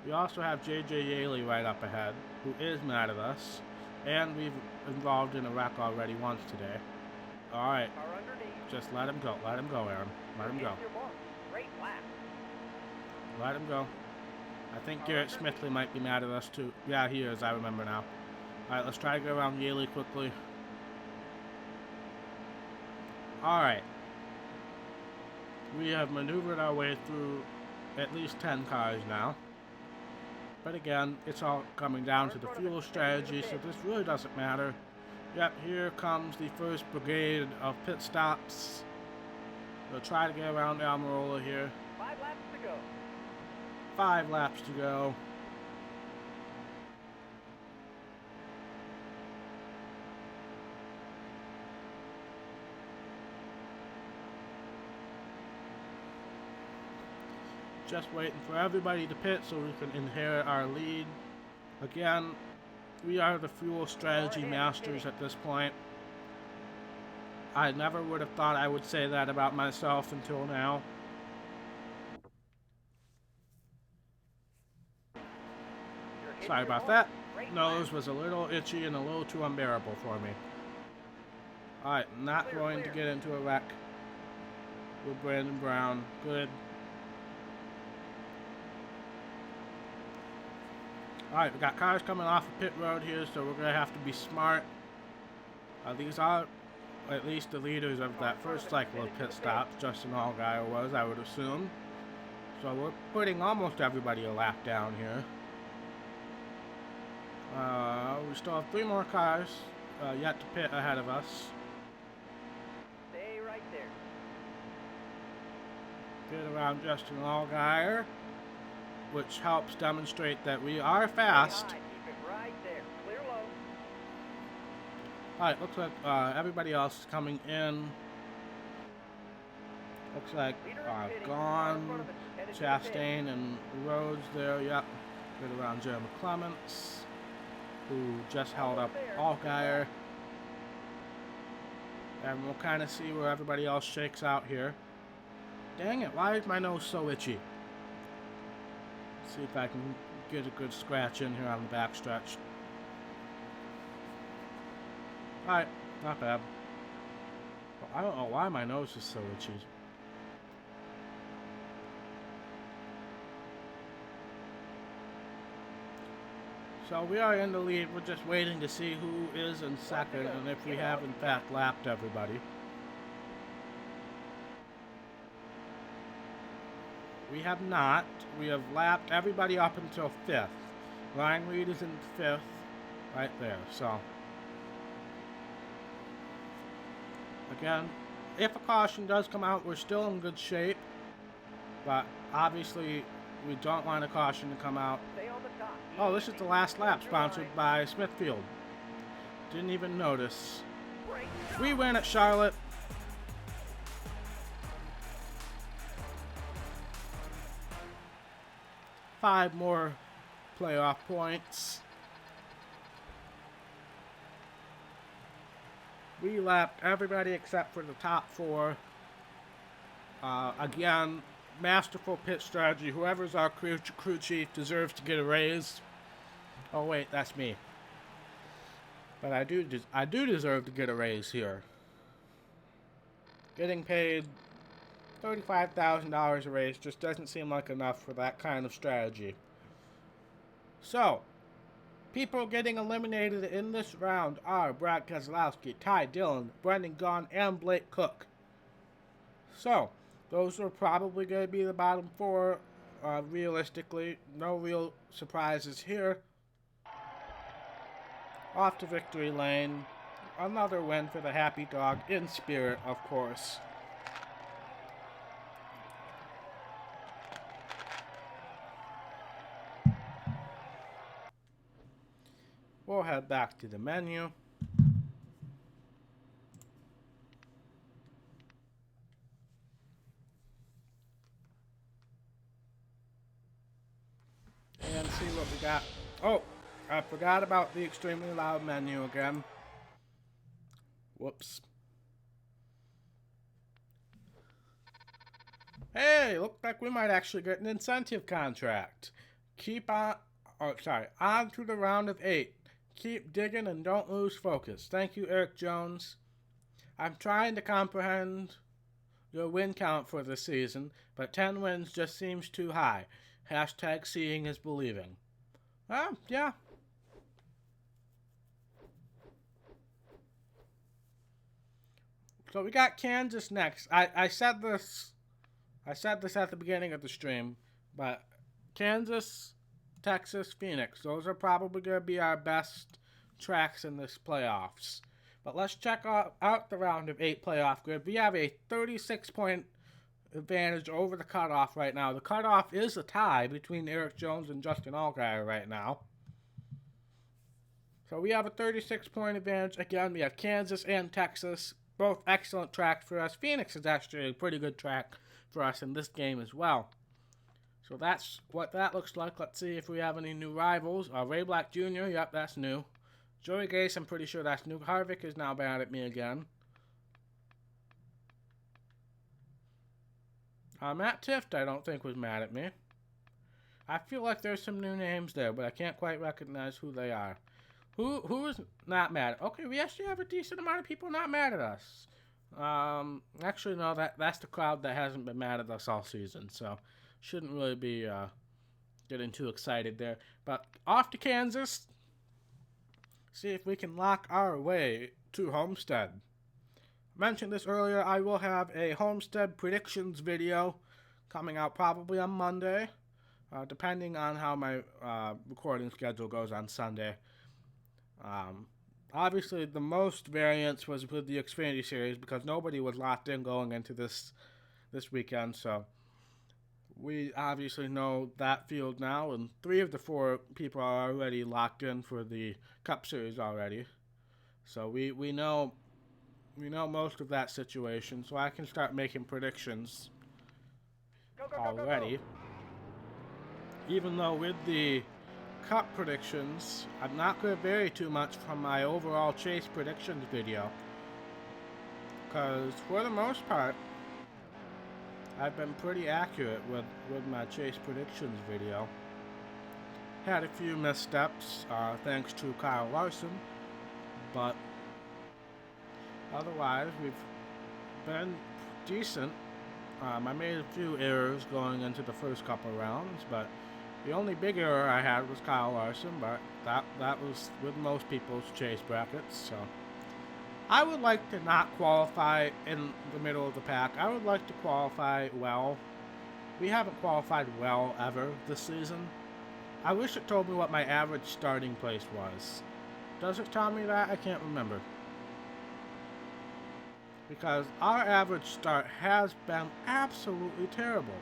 We also have J.J. Yaley right up ahead, who is mad at us, and we've involved in a wreck already once today. Alright, just let him go, Aaron. Let him go. Great lap. Let him go. I think Garrett Smithley might be mad at us too. Yeah, he is, I remember now. Alright, let's try to go around Yaley quickly. Alright. We have maneuvered our way through at least 10 cars now. But again, it's all coming down to the fuel strategy, so this really doesn't matter. Yep, here comes the first brigade of pit stops. We'll try to get around Almirola here. 5 laps to go. 5 laps to go. Just waiting for everybody to pit so we can inherit our lead. Again, we are the fuel strategy masters at this point. I never would have thought I would say that about myself until now. Sorry about that. Nose was a little itchy and a little too unbearable for me. Alright, not going to get into a wreck with Brandon Brown. Good. Alright, we got cars coming off of pit road here, so we're going to have to be smart. These are at least the leaders of that first cycle of pit stops. Justin Allgaier was, I would assume. So we're putting almost everybody a lap down here. We still have 3 more cars yet to pit ahead of us. Stay right there. Get around Justin Allgaier, which helps demonstrate that we are fast. Keep it right there. Clear low. Alright, looks like everybody else is coming in. Looks like Gone, Chastain, and Rhodes there. Yep. Get around Jeremy Clements, who just held up Allgaier. And we'll kind of see where everybody else shakes out here. Dang it, why is my nose so itchy? See if I can get a good scratch in here on the backstretch. Alright, not bad. Well, I don't know why my nose is so itchy. So we are in the lead. We're just waiting to see who is in second and if we have in fact lapped everybody. We have not. We have lapped everybody up until 5th. Ryan Reed is in 5th, right there. So Again, if a caution does come out, we're still in good shape. But obviously, we don't want a caution to come out. Stay on the top. Oh, this is the last lap, Hold your sponsored line. by Smithfield. Didn't even notice. Great We job. win at Charlotte. Five more playoff points. We lapped everybody except for the top four. Again, masterful pit strategy. Whoever's our crew chief deserves to get a raise. Oh wait, that's me. But I do deserve to get a raise here. Getting paid $35,000 a raise just doesn't seem like enough for that kind of strategy. So, people getting eliminated in this round are Brad Keselowski, Ty Dillon, Brendan Gaughan, and Blake Cook. So, those are probably going to be the bottom four, realistically. No real surprises here. Off to victory lane. Another win for the happy dog, in spirit, of course. We'll head back to the menu. And see what we got. Oh, I forgot about the extremely loud menu again. Whoops. Hey, looks like we might actually get an incentive contract. On to the round of 8. Keep digging and don't lose focus. Thank you, Eric Jones. I'm trying to comprehend your win count for the season, but 10 wins just seems too high. Hashtag seeing is believing. Yeah. So we got Kansas next. I said this at the beginning of the stream, but Kansas, Texas, Phoenix, those are probably going to be our best tracks in this playoffs. But let's check out the round of 8 playoff grid. We have a 36-point advantage over the cutoff right now. The cutoff is a tie between Eric Jones and Justin Allgaier right now. So we have a 36-point advantage. Again, we have Kansas and Texas, both excellent tracks for us. Phoenix is actually a pretty good track for us in this game as well. So that's what that looks like. Let's see if we have any new rivals. Ray Black Jr., yep, that's new. Joey Gase, I'm pretty sure that's new. Harvick is now mad at me again. Matt Tifft, I don't think was mad at me. I feel like there's some new names there, but I can't quite recognize who they are. Who is not mad? Okay, we actually have a decent amount of people not mad at us. Actually, no, that's the crowd that hasn't been mad at us all season, so shouldn't really be getting too excited there. But off to Kansas. See if we can lock our way to Homestead. I mentioned this earlier, I will have a Homestead predictions video coming out probably on Monday, depending on how my recording schedule goes on Sunday. Obviously, the most variance was with the Xfinity Series because nobody was locked in going into this weekend, so we obviously know that field now, and 3 of the 4 people are already locked in for the Cup Series already. So we know most of that situation, so I can start making predictions already. Even though with the Cup predictions, I'm not going to vary too much from my overall chase predictions video, because for the most part, I've been pretty accurate with my chase predictions video. Had a few missteps, thanks to Kyle Larson, but otherwise we've been decent. I made a few errors going into the first couple rounds, but the only big error I had was Kyle Larson, but that was with most people's chase brackets, so I would like to not qualify in the middle of the pack. I would like to qualify well. We haven't qualified well ever this season. I wish it told me what my average starting place was. Does it tell me that? I can't remember. because our average start has been absolutely terrible.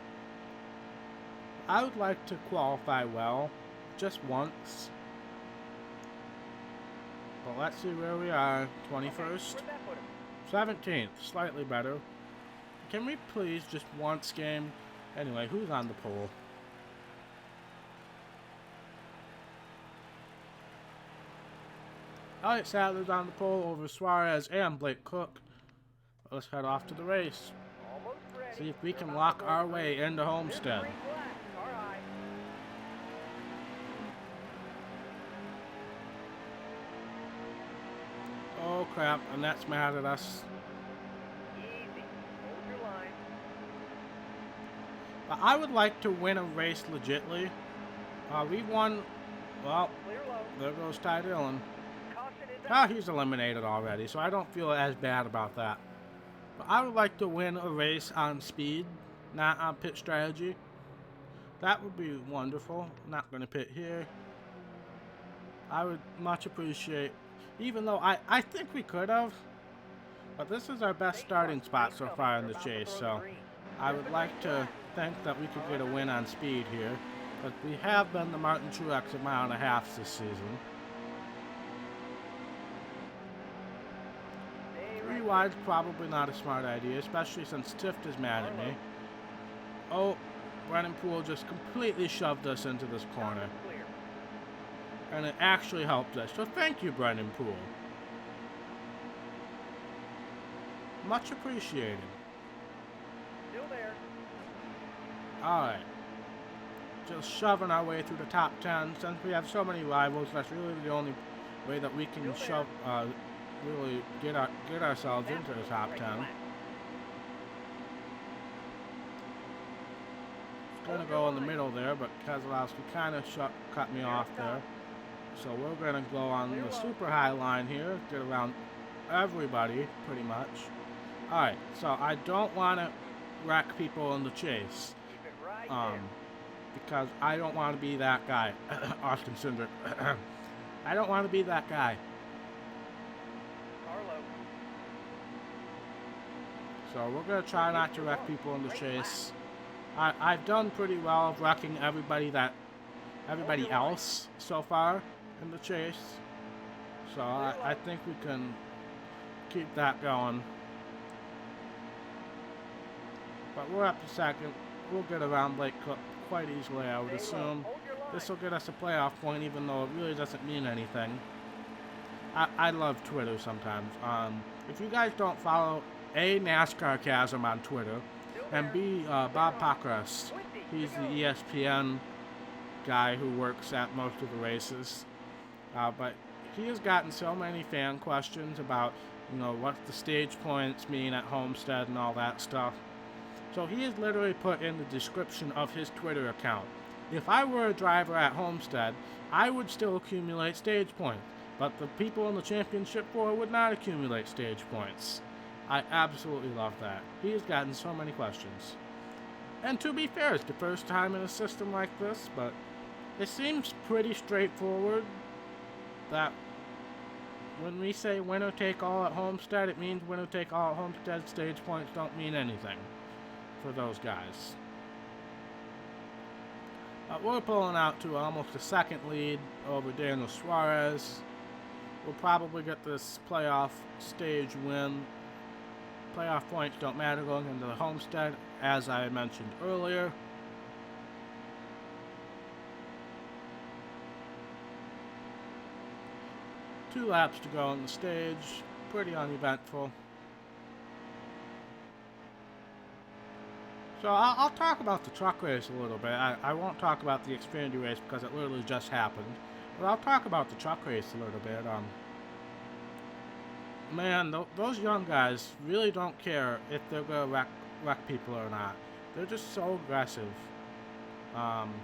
I would like to qualify well, just once. But let's see where we are. 21st, Where'd that put him? 17th, slightly better. Can we please just once game? Anyway, who's on the pole? Alex Sadler's on the pole over Suarez and Blake Cook. Let's head off to the race. Almost ready. See if we They're can about lock to go our green. way into There's Homestead. green flag. Car high. Oh crap, and that's mad at us. Easy. Hold your line. But I would like to win a race legitly. We won. Well, Clear low. there goes Ty Dillon. Caution is Ah, out. he's eliminated already, so I don't feel as bad about that. But I would like to win a race on speed, not on pit strategy. That would be wonderful. Not going to pit here. I would much appreciate, even though I think we could have, but this is our best starting spot so far in the chase, so I would like to think that we could get a win on speed here, but we have been the Martin Truex a mile and a half this season. Three wide's probably not a smart idea, especially since Tift is mad at me. Oh, Brennan Poole just completely shoved us into this corner. Clear. And it actually helped us. So thank you, Brennan Poole. Much appreciated. Still there. Alright. Just shoving our way through the top 10. Since we have so many rivals, that's really the only way that we can shove, really get ourselves into the top 10. Gonna go in the middle there, but Keselowski kind of cut me off there. So we're gonna go on the super high line here, get around everybody pretty much. Alright, so I don't want to wreck people in the chase, Keep it right there. because I don't want to be that guy. Austin Cindric. I don't want to be that guy. Carlo. So we're gonna try not to wreck people in the chase. I've done pretty well of wrecking everybody else so far in the chase. So I think we can keep that going. But we're up to second. We'll get around Blake Cook quite easily, I would assume. This will get us a playoff point, even though it really doesn't mean anything. I love Twitter sometimes. If you guys don't follow A, NASCAR Chasm on Twitter, and B, Bob Pockrass. He's the ESPN guy who works at most of the races. But he has gotten so many fan questions about, what the stage points mean at Homestead and all that stuff. So he has literally put in the description of his Twitter account, if I were a driver at Homestead, I would still accumulate stage points, but the people in the championship 4 would not accumulate stage points. I absolutely love that. He has gotten so many questions. And to be fair, it's the first time in a system like this, but it seems pretty straightforward that when we say winner take all at Homestead, it means winner take all at Homestead. Stage points don't mean anything for those guys. We're pulling out to almost a second lead over Daniel Suarez. We'll probably get this playoff stage win. Playoff points don't matter going into the Homestead, as I mentioned earlier. Two laps to go on the stage. Pretty uneventful. So I'll talk about the truck race a little bit. I won't talk about the Xfinity race because it literally just happened. But I'll talk about the truck race a little bit. Man, those young guys really don't care if they're going to wreck people or not. They're just so aggressive. I'm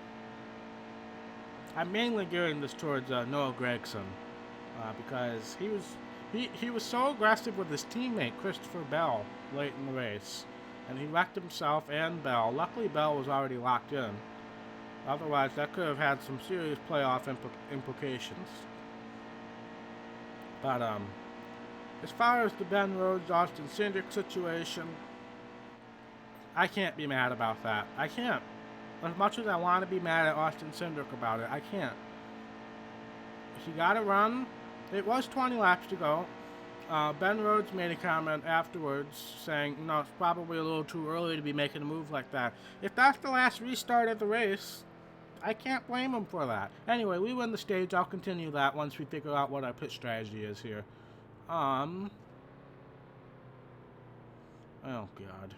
mainly gearing this towards Noah Gragson because he was so aggressive with his teammate Christopher Bell late in the race. And he wrecked himself and Bell. Luckily, Bell was already locked in. Otherwise, that could have had some serious playoff implications. But, as far as the Ben Rhodes, Austin Cindric situation, I can't be mad about that. I can't. As much as I want to be mad at Austin Cindric about it, I can't. He got a run. It was 20 laps to go. Ben Rhodes made a comment afterwards saying, you know, it's probably a little too early to be making a move like that. If that's the last restart of the race, I can't blame him for that. Anyway, we win the stage. I'll continue that once we figure out what our pit strategy is here. Oh, God.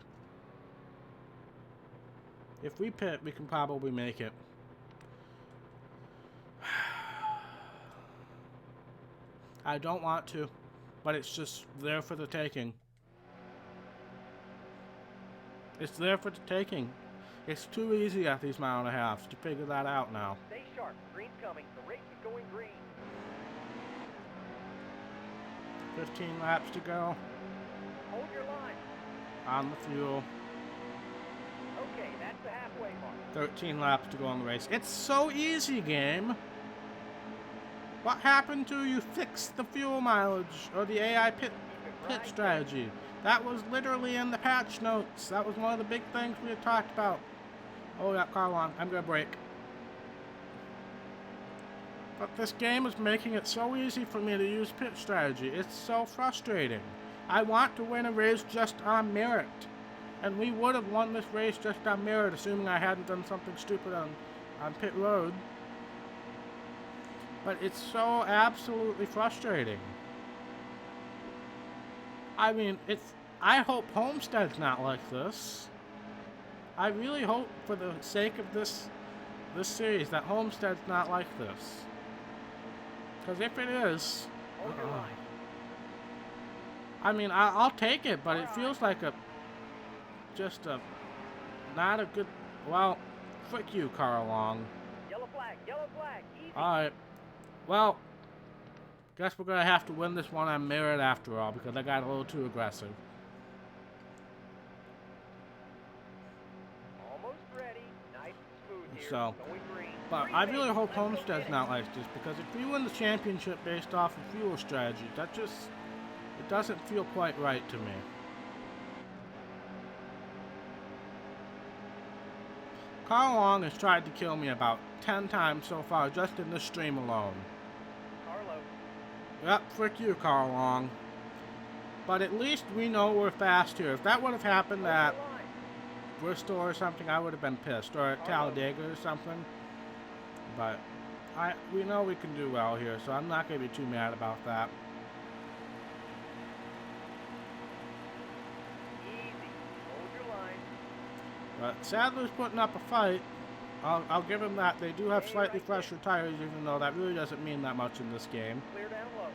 If we pit, we can probably make it. I don't want to, but it's just there for the taking. It's there for the taking. It's too easy at these mile and a halves to figure that out now. Stay sharp. Green's coming. The race is going green. 15 laps to go. Hold your line. On the fuel. Okay, that's the halfway mark. 13 laps to go on the race. It's so easy, game. What happened to you fixed the fuel mileage or the AI pit strategy? That was literally in the patch notes. That was one of the big things we had talked about. Oh, yeah, car long. I'm gonna brake. But this game is making it so easy for me to use pit strategy. It's so frustrating. I want to win a race just on merit. And we would have won this race just on merit, assuming I hadn't done something stupid on pit road. But it's so absolutely frustrating. I mean, I hope Homestead's not like this. I really hope, for the sake of this series, that Homestead's not like this. Because if it is, I mean, I'll take it, but it feels like not a good. Well, frick you, Carl Long. Yellow flag, easy. All right. Well, guess we're gonna have to win this one on merit after all, because I got a little too aggressive. Almost ready. Nice and smooth here. So, Going green. but I really hope Homestead's not like this, because if we win the championship based off of fuel strategy, it doesn't feel quite right to me. Carl Long has tried to kill me about 10 times so far, just in this stream alone. Carlo. Yep, frick you, Carl Long. But at least we know we're fast here. If that would have happened at Bristol or something, I would have been pissed. Or at Talladega or something. But we know we can do well here, so I'm not going to be too mad about that. Easy. Hold your line. But Sadler's putting up a fight. I'll give him that. They do have slightly fresher tires, even though that really doesn't mean that much in this game. Clear down low.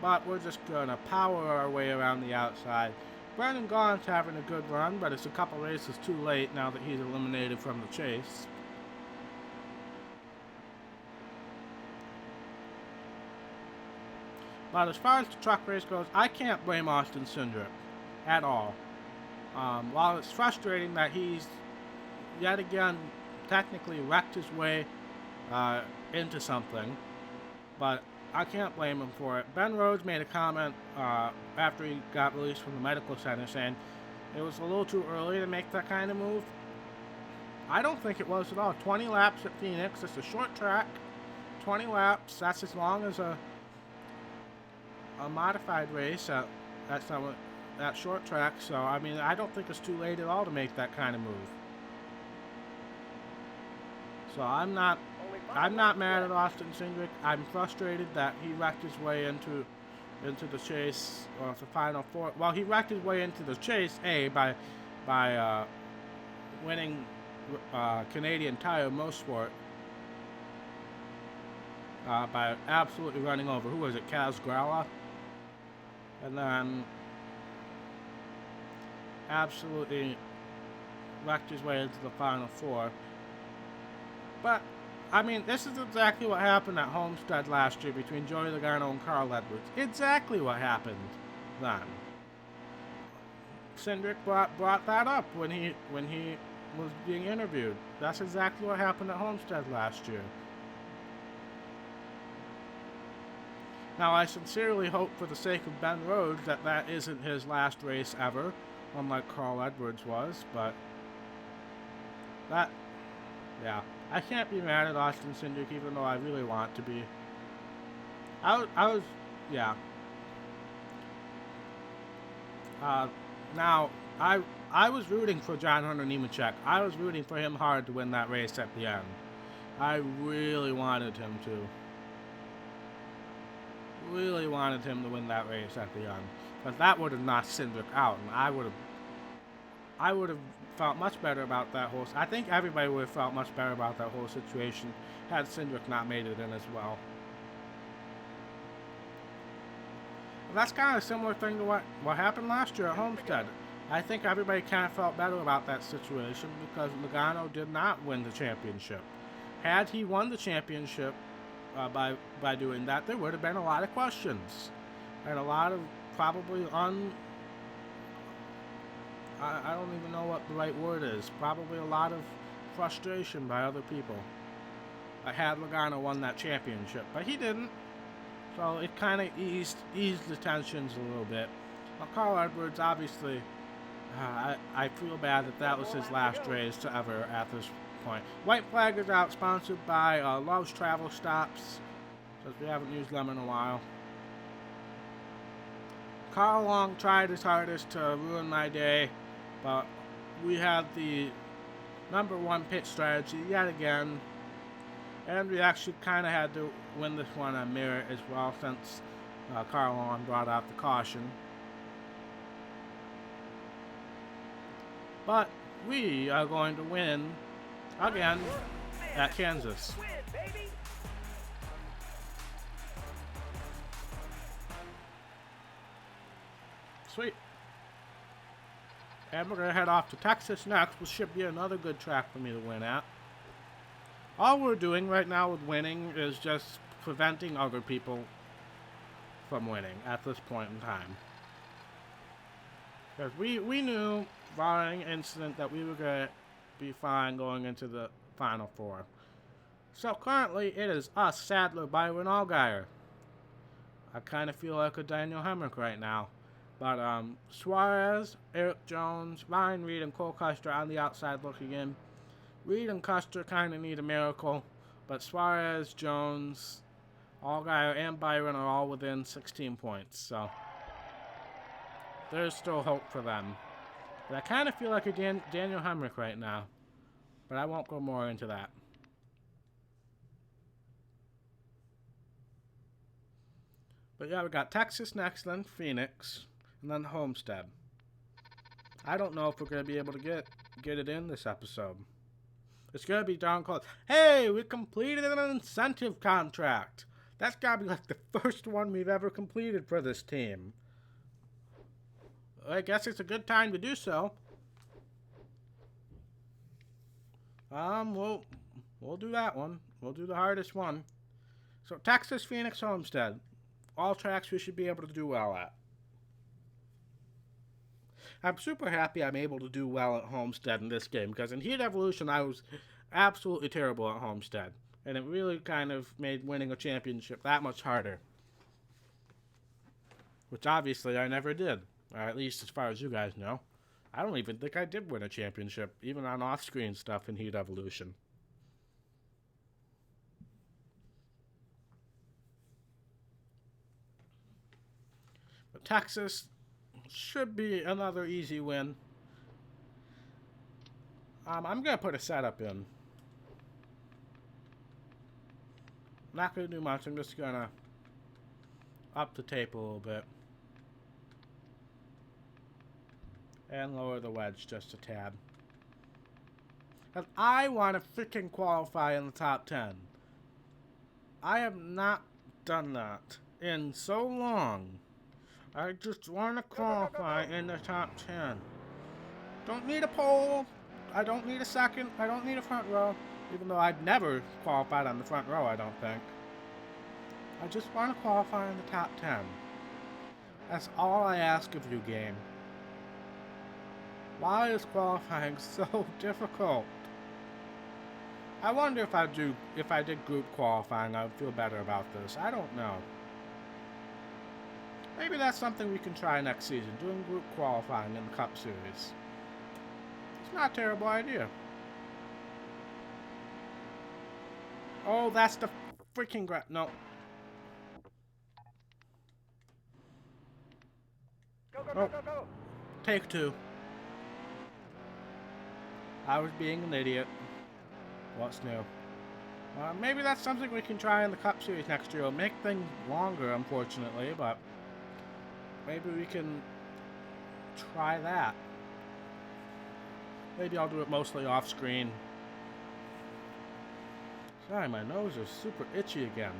But we're just going to power our way around the outside. Brendan Gaughan's having a good run, but it's a couple races too late now that he's eliminated from the chase. But as far as the truck race goes, I can't blame Austin Cindric at all. While it's frustrating that he's yet again technically wrecked his way into something, but I can't blame him for it. Ben Rhodes made a comment after he got released from the medical center saying it was a little too early to make that kind of move. I don't think it was at all. 20 laps at Phoenix, it's a short track. 20 laps, that's as long as a modified race at short track. So, I mean, I don't think it's too late at all to make that kind of move. So I'm not mad at Austin Cindric. I'm frustrated that he wrecked his way into the chase, or the final four. Well, he wrecked his way into the chase, by winning Canadian Tire Motorsport by absolutely running over, who was it, Kaz Gralla? And then absolutely wrecked his way into the final four. But, I mean, this is exactly what happened at Homestead last year between Joey Logano and Carl Edwards. Exactly what happened then. Cindric brought that up when he was being interviewed. That's exactly what happened at Homestead last year. Now, I sincerely hope for the sake of Ben Rhodes that that isn't his last race ever, unlike Carl Edwards was, but that, yeah. I can't be mad at Austin Cindric even though I really want to be. I was, yeah. Uh, now, I was rooting for John Hunter Nemechek. I was rooting for him hard to win that race at the end. I really wanted him to. Really wanted him to win that race at the end. But that would have knocked Cindric out, and I would have felt much better about that whole. I think everybody would have felt much better about that whole situation had Cindric not made it in as well. That's kind of a similar thing to what happened last year at Homestead. I think everybody kind of felt better about that situation because Logano did not win the championship. Had he won the championship by doing that, there would have been a lot of questions and a lot of probably I don't even know what the right word is. Probably a lot of frustration by other people. I had Logano won that championship, but he didn't. So it kind of eased the tensions a little bit. Now, Carl Edwards, obviously, I feel bad that was his last race ever at this point. White Flag is out, sponsored by Love's Travel Stops, since we haven't used them in a while. Carl Long tried his hardest to ruin my day, but we had the #1 pit strategy yet again. And we actually kind of had to win this one on merit as well, since Carl Long brought out the caution. But we are going to win again at Kansas. Sweet. And we're going to head off to Texas next, which should be another good track for me to win at. All we're doing right now with winning is just preventing other people from winning at this point in time. Because we knew, barring incident, that we were going to be fine going into the Final Four. So currently, it is us, Sadler, Byron, Allgaier. I kind of feel like a Daniel Hemrick right now. But Suarez, Eric Jones, Ryan Reed, and Cole Custer on the outside looking in. Reed and Custer kind of need a miracle, but Suarez, Jones, Allgaier, and Byron are all within 16 points, so there's still hope for them. But I kind of feel like a Daniel Hemrick right now, but I won't go more into that. But yeah, we got Texas next, then Phoenix, and then Homestead. I don't know if we're going to be able to get it in this episode. It's going to be darn close. Hey, we completed an incentive contract. That's got to be like the first one we've ever completed for this team. I guess it's a good time to do so. We'll do that one. We'll do the hardest one. So Texas, Phoenix, Homestead. All tracks we should be able to do well at. I'm super happy I'm able to do well at Homestead in this game, because in Heat Evolution I was absolutely terrible at Homestead, and it really kind of made winning a championship that much harder. Which obviously I never did, or at least as far as you guys know. I don't even think I did win a championship, even on off-screen stuff in Heat Evolution. But Texas should be another easy win. I'm going to put a setup in. Not going to do much. I'm just going to up the tape a little bit. And lower the wedge just a tad. Because I want to freaking qualify in the top 10. I have not done that in so long. I just want to qualify in the top 10. Don't need a pole. I don't need a second. I don't need a front row. Even though I've never qualified on the front row, I don't think. I just want to qualify in the top 10. That's all I ask of you, game. Why is qualifying so difficult? I wonder if I did group qualifying, I would feel better about this. I don't know. Maybe that's something we can try next season, doing group qualifying in the Cup Series. It's not a terrible idea. Oh, that's the freaking no. Go, go, Oh, go, go, go. take two. I was being an idiot. What's new? Maybe that's something we can try in the Cup Series next year. It'll make things longer, unfortunately, but maybe we can try that. Maybe I'll do it mostly off screen. Sorry, my nose is super itchy again.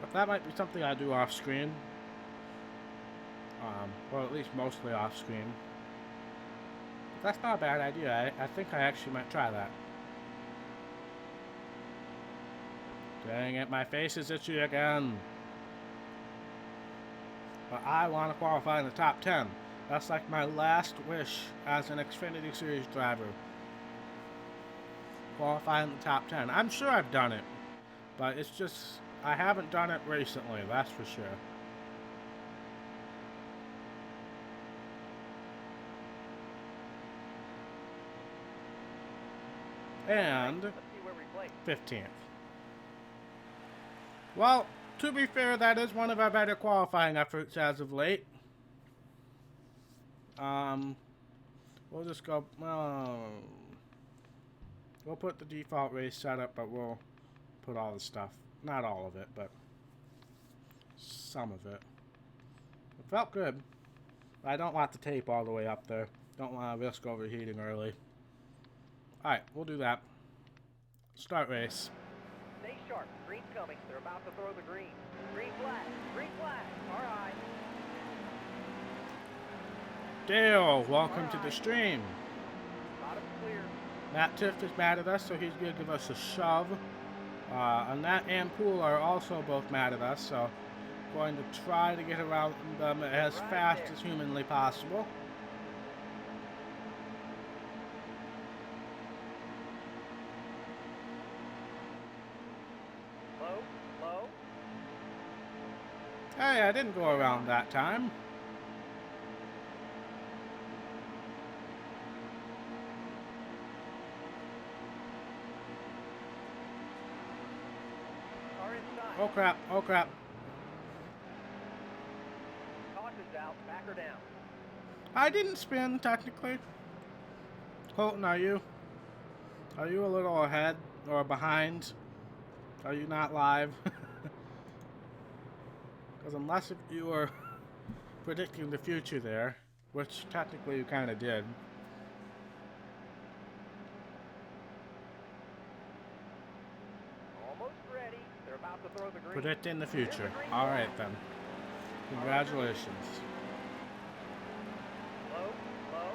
But that might be something I do off screen. Or at least mostly off screen. But that's not a bad idea. I think I actually might try that. Dang it, my face is itchy again. But I want to qualify in the top 10. That's like my last wish as an Xfinity Series driver. Qualify in the top 10. I'm sure I've done it, but it's just, I haven't done it recently, that's for sure. And Let's see where we place. 15th. Well, to be fair, that is one of our better qualifying efforts as of late. We'll just go, we'll put the default race setup, but we'll put all the stuff. Not all of it, but some of it. It felt good. I don't want the tape all the way up there. Don't want to risk overheating early. Alright, we'll do that. Start race. Stay sharp. Green's coming. They're about to throw the green. Green flag. Green flag. All right. Dale, welcome to the stream. Bottom clear. Matt Tift is mad at us, so he's going to give us a shove. Annette and Poole are also both mad at us, so going to try to get around them as fast as humanly possible. Low. Low. Hey, I didn't go around that time. Car inside. Oh crap, oh crap. Caution's out. Back her down. I didn't spin, technically. Colton, are you? Are you a little ahead or behind? Are you not live? Because unless if you were predicting the future there, which technically you kind of did. Almost ready. They're about to throw the green. Predicting the future. All right then. Congratulations. Low. Low.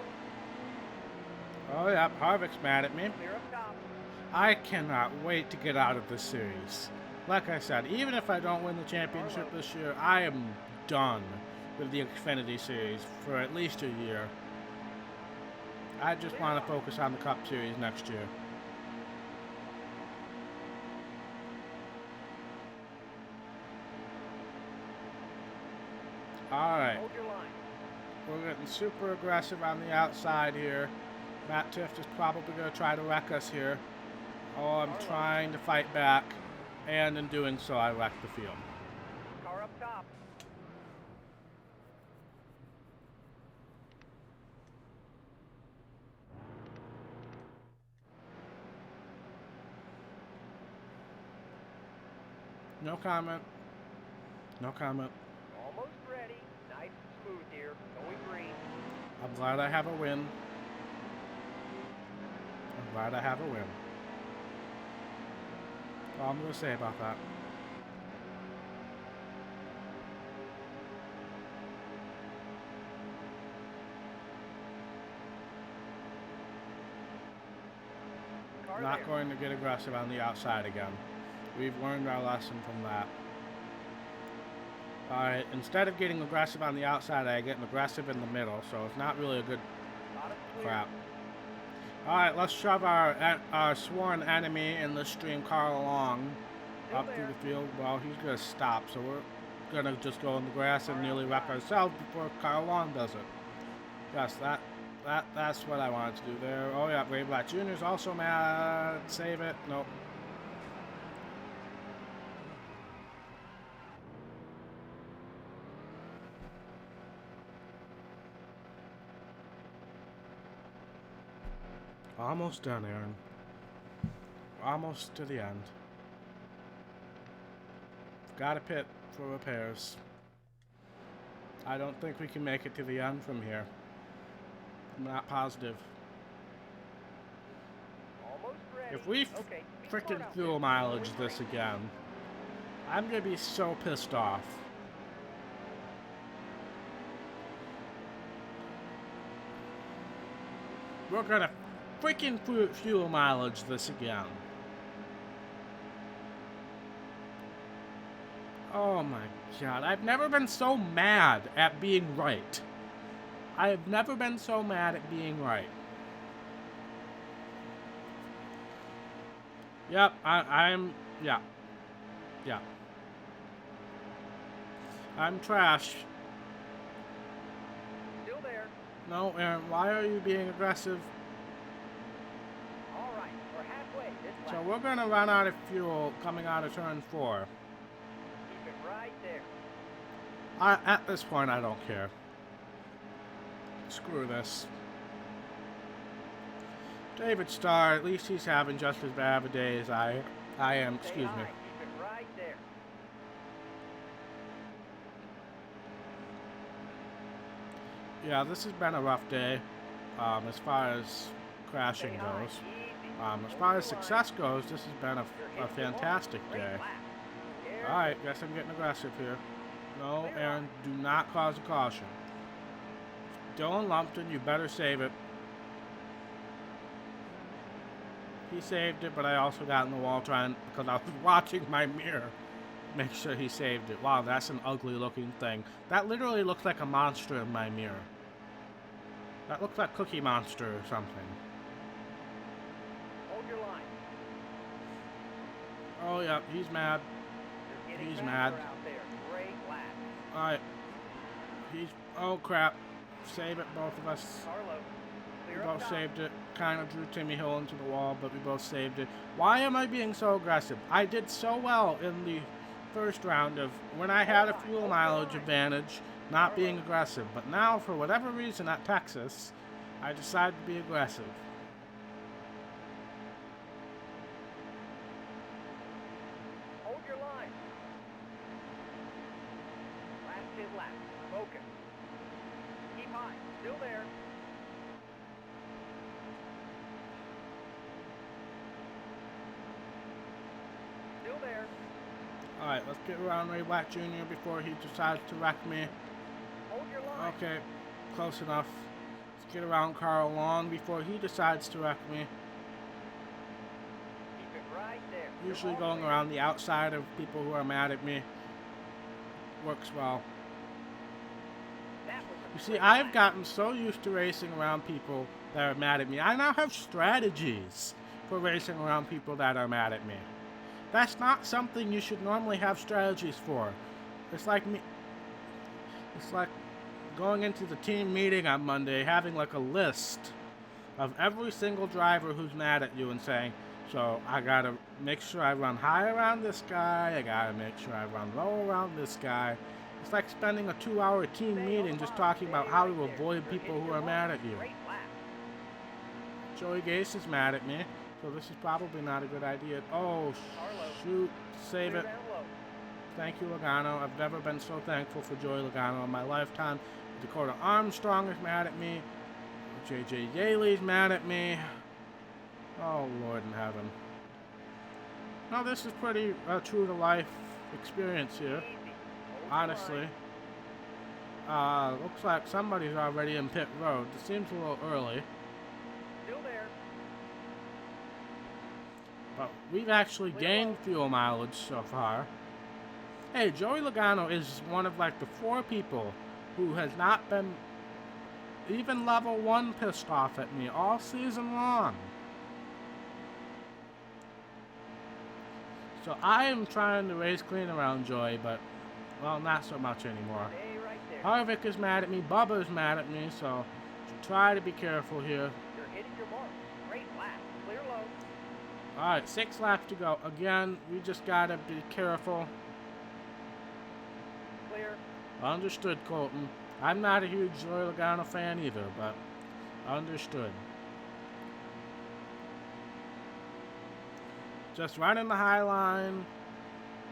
Oh yeah, Harvick's mad at me. Clear up top. I cannot wait to get out of this series. Like I said, even if I don't win the championship this year, I am done with the Xfinity Series for at least a year. I just want to focus on the Cup Series next year. Alright, Hold your line. we're getting super aggressive on the outside here. Matt Tift is probably going to try to wreck us here. Oh, I'm trying to fight back, and in doing so, I wreck the field. Car up top. No comment. No comment. Almost ready. Nice and smooth here. Going green. I'm glad I have a win. I'm glad I have a win. All I'm going to say about that. Car Not there. going to get aggressive on the outside again. We've learned our lesson from that. Alright, instead of getting aggressive on the outside, I get aggressive in the middle, so it's not really a good Bottom clear. crap. Alright, let's shove our sworn enemy in the stream car along Still up through there. the field. Well, he's going to stop, so we're gonna just go in the grass and nearly wreck ourselves before Carl Long does it. Yes, that's what I wanted to do there. Oh yeah, Ray Black Jr.'s also mad. Save it. Nope. Almost done, Aaron. Almost to the end. Got a pit for repairs. I don't think we can make it to the end from here. I'm not positive. Almost ready. If we Okay, be frickin' smart out fuel there. mileage this again, I'm gonna be so pissed off. We're gonna freaking fuel mileage this again. Oh my god, I've never been so mad at being right. I have never been so mad at being right. Yep, yeah. Yeah. I'm trash. Still there. No, Aaron, why are you being aggressive? All right, we're halfway this So lap. we're gonna run out of fuel coming out of turn 4. Keep it right there. At this point, I don't care. Screw this. David Starr, at least he's having just as bad of a day as I am. Stay Excuse high. me. Keep it right there. Yeah, this has been a rough day, as far as crashing Stay high. goes. Easy. As far as Hold the line. success goes, this has been You're a hitting the wall. fantastic Great day. lap. Careful. Alright, guess I'm getting aggressive here. No, Aaron, do not cause a caution. Dylan Lumpton, you better save it. He saved it, but I also got in the wall trying, because I was watching my mirror. Make sure he saved it. Wow, that's an ugly looking thing. That literally looks like a monster in my mirror. That looks like Cookie Monster or something. Hold your line. Oh yeah, he's mad. You're getting He's faster mad. out there. Great lap. Alright. Oh crap. Save it, both of us. Carlo. We Clear up both top. saved it. Kind of drew Timmy Hill into the wall, but we both saved it. Why am I being so aggressive? I did so well in the first round of when I had a fuel mileage advantage, not being aggressive. But now, for whatever reason at Texas, I decided to be aggressive. Hold your line. Last 10 laps. Focus. Keep high. Still there. Still there. Alright, let's get around Ray Black Jr. before he decides to wreck me. Hold your line. Okay, close enough. Let's get around Carl Long before he decides to wreck me. Keep it right there. You're Usually all going clear. around the outside of people who are mad at me works well. That was a You see, great I've lap. gotten so used to racing around people that are mad at me. I now have strategies for racing around people that are mad at me. That's not something you should normally have strategies for. It's like me. It's like going into the team meeting on Monday, having like a list of every single driver who's mad at you and saying, so I gotta make sure I run high around this guy, I gotta make sure I run low around this guy. It's like spending a 2-hour team Stay on meeting the just line. talking about Stay how right to there. avoid You're people hitting who your are mad line. at you. Great lap. Joey Gase is mad at me, so this is probably not a good idea. Oh, Carlo. shoot, save Clear it. down low. Thank you, Logano. I've never been so thankful for Joey Logano in my lifetime. Dakota Armstrong is mad at me. JJ Yaley's mad at me. Oh, Lord in heaven. No, this is pretty true to life experience here, Easy. Hold your honestly. line. Looks like somebody's already in pit road. It seems a little early, Still there. but we've actually gained fuel mileage so far. Hey, Joey Logano is one of like the 4 people who has not been even level 1 pissed off at me all season long. So I am trying to race clean around Joey, but Well, not so much anymore. Stay right there. Harvick is mad at me. Bubba's mad at me, so try to be careful here. You're hitting your mark. Great lap. Clear low. Alright, 6 laps to go. Again, we just gotta be careful. Clear. Understood, Colton. I'm not a huge Joey Logano fan either, but understood. Just running the high line,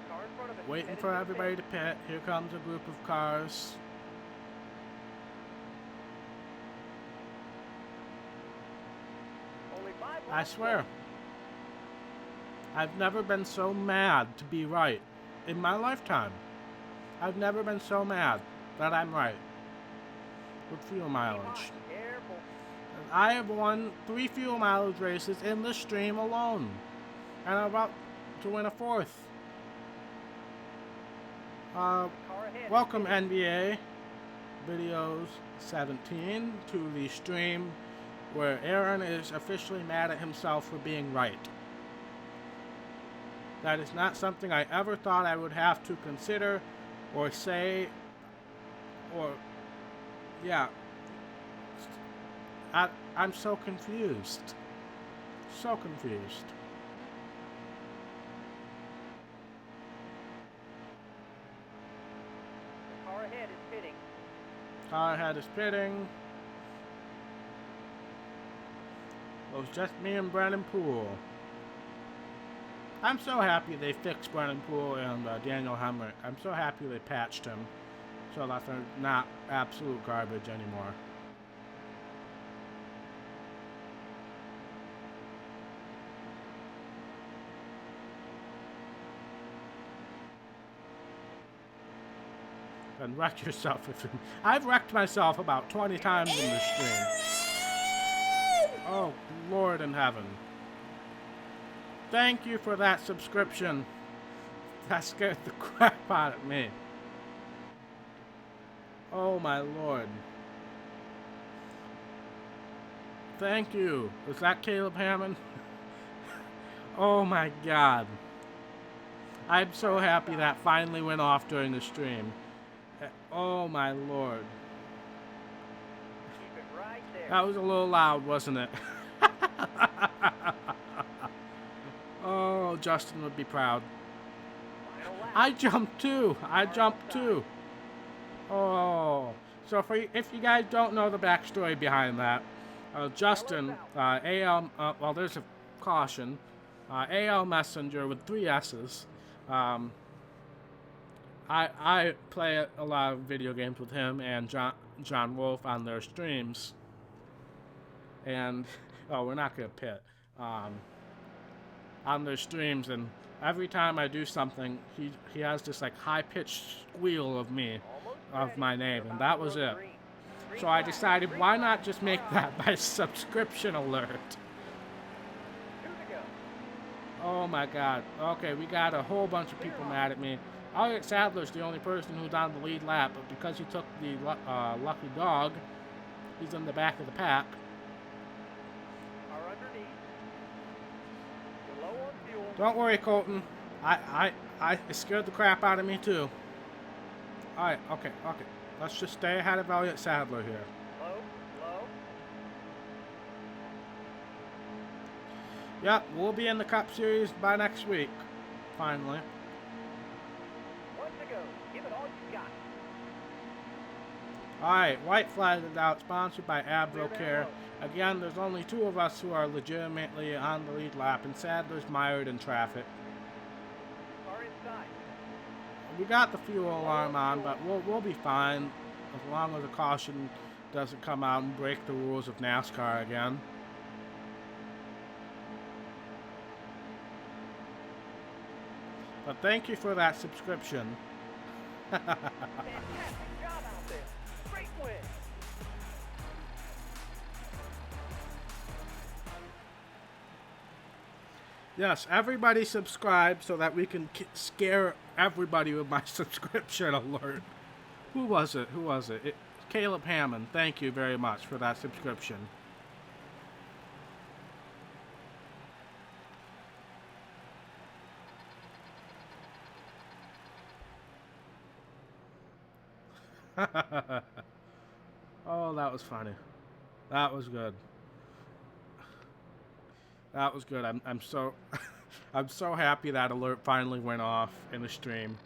Car in front of it. waiting Headed for the everybody pit. to pit. Here comes a group of cars. Only 5 I laps swear, left. I've never been so mad to be right in my lifetime. I've never been so mad that I'm right with fuel Keep mileage. on. Careful. I have won 3 fuel mileage races in this stream alone, and I'm about to win a 4th. Car ahead. Welcome NBA Videos 17 to the stream where Aaron is officially mad at himself for being right. That is not something I ever thought I would have to consider or say or, yeah. I'm so confused. So confused. Car ahead is pitting. Car ahead is pitting. It was just me and Brennan Poole. I'm so happy they fixed Brennan Poole and Daniel Hemrick. I'm so happy they patched him so that they're not absolute garbage anymore. And wreck yourself if you... I've wrecked myself about 20 times in this stream. Oh, Lord in heaven. Thank you for that subscription. That scared the crap out of me. Oh, my Lord. Thank you. Was that Caleb Hammond? Oh, my God. I'm so happy that finally went off during the stream. Oh, my Lord. Keep it right there. That was a little loud, wasn't it? Oh, Justin would be proud. Final lap. I jumped too. I jumped too. Oh. So if you guys don't know the backstory behind that, Justin, well, there's a caution. AL Messenger with 3 S's. I play a lot of video games with him and John Wolf on their streams. And, oh, we're not going to pit. On their streams, and every time I do something, he has this like high-pitched squeal of me, of my name, and that was it. So I decided, why not just make that my subscription alert? 2 to go. Oh my God. Okay, we got a whole bunch of people mad at me. Elliott Sadler's the only person who's on the lead lap, but because he took the lucky dog, he's in the back of the pack. Car underneath. You're low on fuel. Don't worry, Colton. It scared the crap out of me too. Alright, okay. Let's just stay ahead of Elliott Sadler here. Low. Yep, we'll be in the Cup Series by next week. Finally. 1 to go. Give it all you got. Alright, white flag is out, sponsored by AbroCare. Again, there's only 2 of us who are legitimately on the lead lap, and Sadler's mired in traffic. Car inside. We got the fuel alarm on, but we'll be fine as long as the caution doesn't come out and break the rules of NASCAR again. But thank you for that subscription. Fantastic job out there. Great win. Yes, everybody subscribe so that we can scare everybody with my subscription alert. Who was it? Caleb Hammond. Thank you very much for that subscription. Oh, that was funny. That was good. That was good. I'm so I'm so happy that alert finally went off in the stream.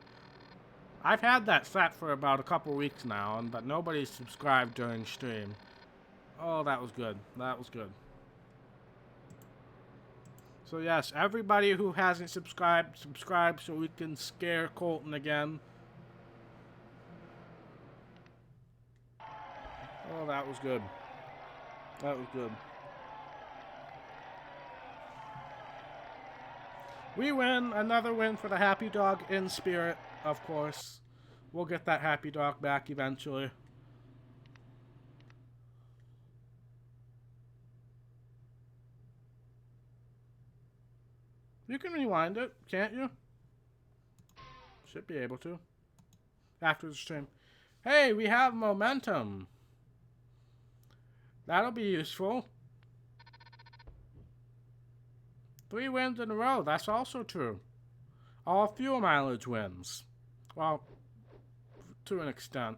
I've had that set for about a couple weeks now, but nobody's subscribed during stream. Oh, that was good. That was good. So yes, everybody who hasn't subscribed, subscribe so we can scare Colton again. Oh, that was good. That was good. We win. Another win for the Happy Dog in spirit, of course. We'll get that Happy Dog back eventually. You can rewind it, can't you? Should be able to. After the stream. Hey, we have momentum. That'll be useful. 3 wins in a row. That's also true. All fuel mileage wins. Well, to an extent.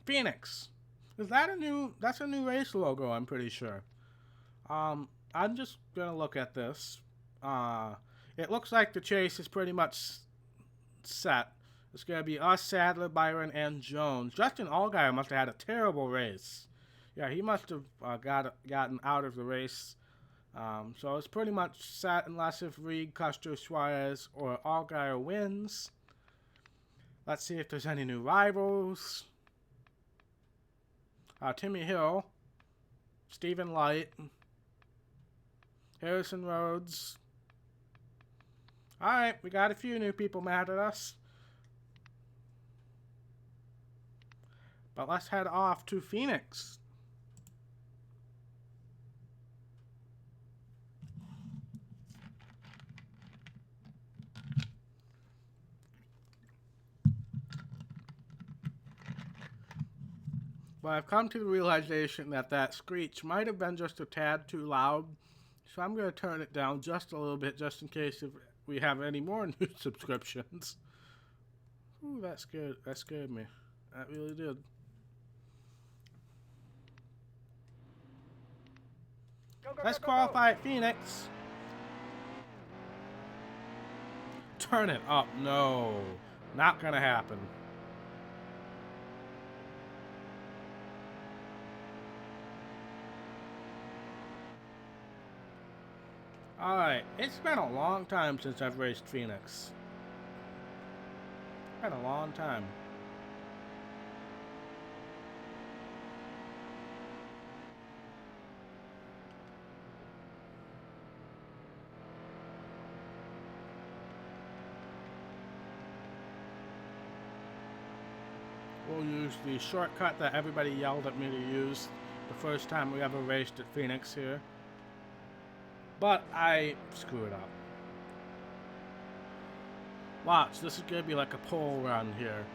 Phoenix. Is that a new... That's a new race logo, I'm pretty sure. I'm just gonna look at this. It looks like the chase is pretty much set. It's gonna be us, Sadler, Byron, and Jones. Justin Allgaier must have had a terrible race. Yeah, he must have gotten out of the race. So it's pretty much set unless if Reed, Custer, Suarez, or Allgaier wins. Let's see if there's any new rivals. Timmy Hill, Stephen Light, Harrison Rhodes. Alright, we got a few new people mad at us. But let's head off to Phoenix. But I've come to the realization that that screech might have been just a tad too loud. So I'm going to turn it down just a little bit just in case if we have any more new subscriptions. Ooh, that scared me. That really did. Let's qualify at Phoenix. Turn it up. No. Not going to happen. Alright, it's been a long time since I've raced Phoenix. It's been a long time. We'll use the shortcut that everybody yelled at me to use the first time we ever raced at Phoenix here. But I screwed up. Watch, this is gonna be like a pole run here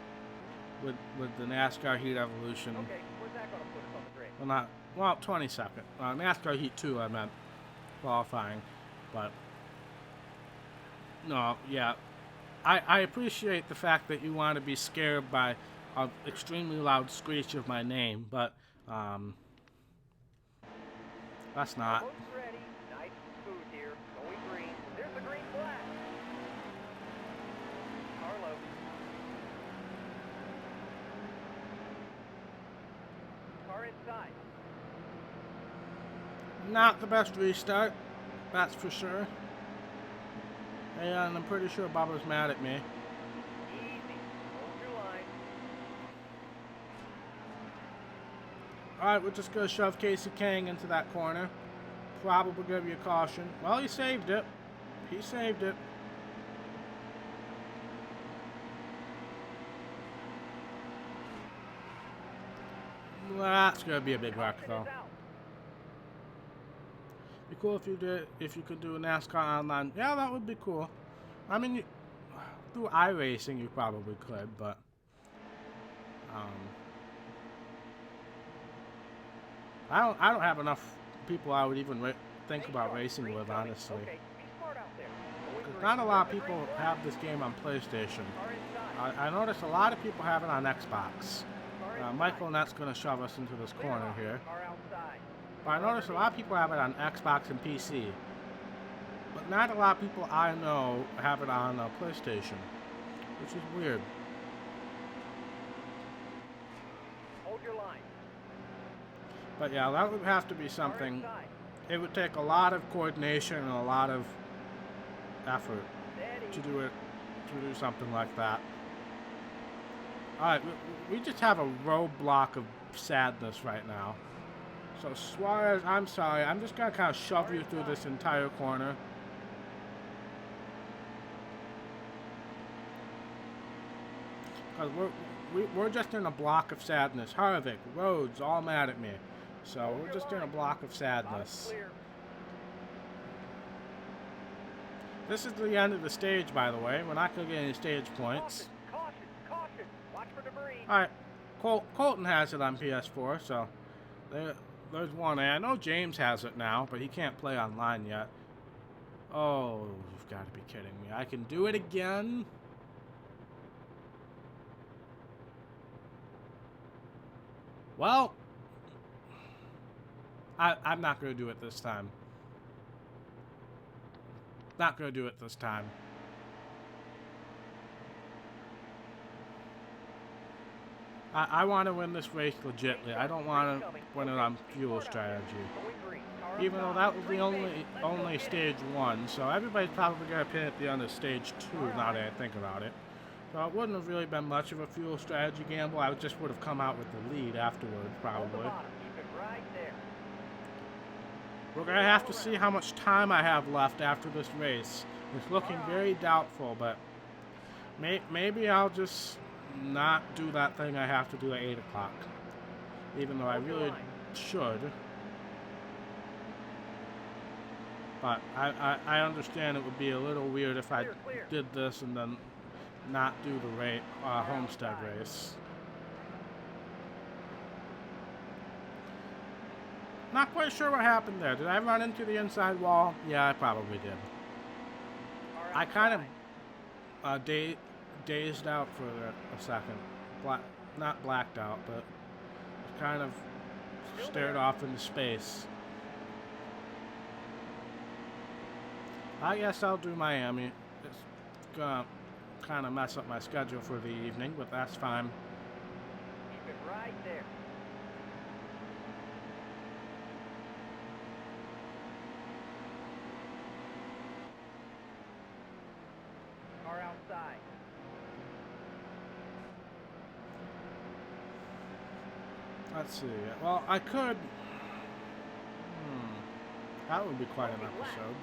with the NASCAR Heat Evolution. Okay, where's that gonna put us on the grid? Well, not, well, 22nd. NASCAR Heat 2, I meant qualifying, but no, yeah. I appreciate the fact that you want to be scared by an extremely loud screech of my name, but that's not. Almost ready. Nice and smooth here. Going green. There's the green flag. Carlo. Car inside. Not the best restart, that's for sure. And I'm pretty sure Bubba's mad at me. Easy. Hold your line. Alright, we're just going to shove Casey Kang into that corner. Probably give you a caution. Well, he saved it. He saved it. Well, that's going to be a big wreck, though. Be cool if you could do a NASCAR online. Yeah, that would be cool. I mean, through iRacing you probably could, but I don't have enough people I would even think about racing with, honestly. Okay, be smart out there. because not a lot of people have this game on PlayStation. I noticed a lot of people have it on Xbox. Michael Nett's going to shove us into this corner here. But I noticed a lot of people have it on Xbox and PC. But not a lot of people I know have it on PlayStation, which is weird. Hold your line. But yeah, that would have to be something. It would take a lot of coordination and a lot of effort to do something like that. Alright, we just have a roadblock of sadness right now. So Suarez, I'm sorry, I'm just gonna kind of shove you through this entire corner. Because we're just in a block of sadness. Harvick, Rhodes, all mad at me. So we're just in a block of sadness. This is the end of the stage, by the way. We're not going to get any stage points. Caution. Watch for debris. Alright, Colton has it on PS4, so there's one. I know James has it now, but he can't play online yet. Oh, you've got to be kidding me. I can do it again? Well, I'm not going to do it this time. Not going to do it this time. I want to win this race legitly. I don't want to win it on fuel strategy. Even though that was the only stage 1, so everybody's probably going to pin at the end of stage 2 now that I think about it. So it wouldn't have really been much of a fuel strategy gamble. I just would have come out with the lead afterwards, probably. We're going to have to see how much time I have left after this race. It's looking very doubtful, but maybe I'll just not do that thing I have to do at 8 o'clock. Even though I really should. But I understand it would be a little weird if I did this and then not do the Homestead race. Not quite sure what happened there. Did I run into the inside wall? Yeah, I probably did. I kind of dazed out for a second. Not blacked out, but kind of stared off into space. I guess I'll do Miami. It's gonna kind of mess up my schedule for the evening, but that's fine. Keep it right there. Car outside. Let's see. Well, I could. That would be quite an episode.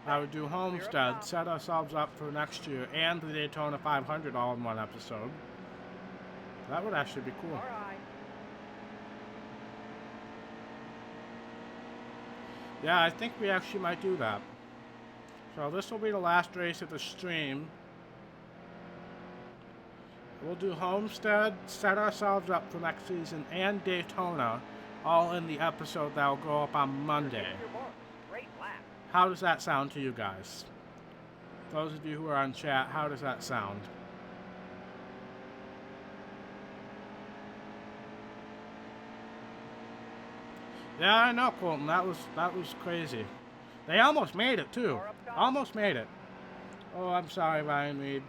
I would do Homestead, set ourselves up for next year, and the Daytona 500 all in one episode. That would actually be cool. Yeah, I think we actually might do that. So this will be the last race of the stream. We'll do Homestead, set ourselves up for next season, and Daytona, all in the episode that will go up on Monday. How does that sound to you guys? Those of you who are on chat, how does that sound? Yeah, I know, Colton. That was crazy. They almost made it too. Almost made it. Oh, I'm sorry, Ryan Reed.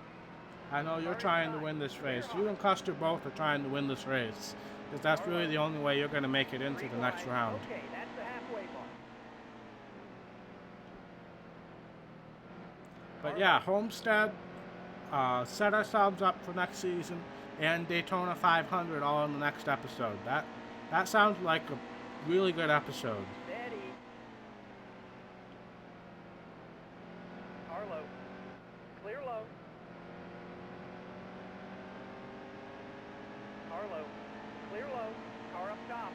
I know you're trying to win this race. You and Custer both are trying to win this race, because that's really the only way you're going to make it into the next round. Okay, that's the halfway mark. But yeah, Homestead, set ourselves up for next season, and Daytona 500 all in the next episode. That sounds like a really good episode. Steady. Car low. Clear low. Car low. Clear low. Car up top.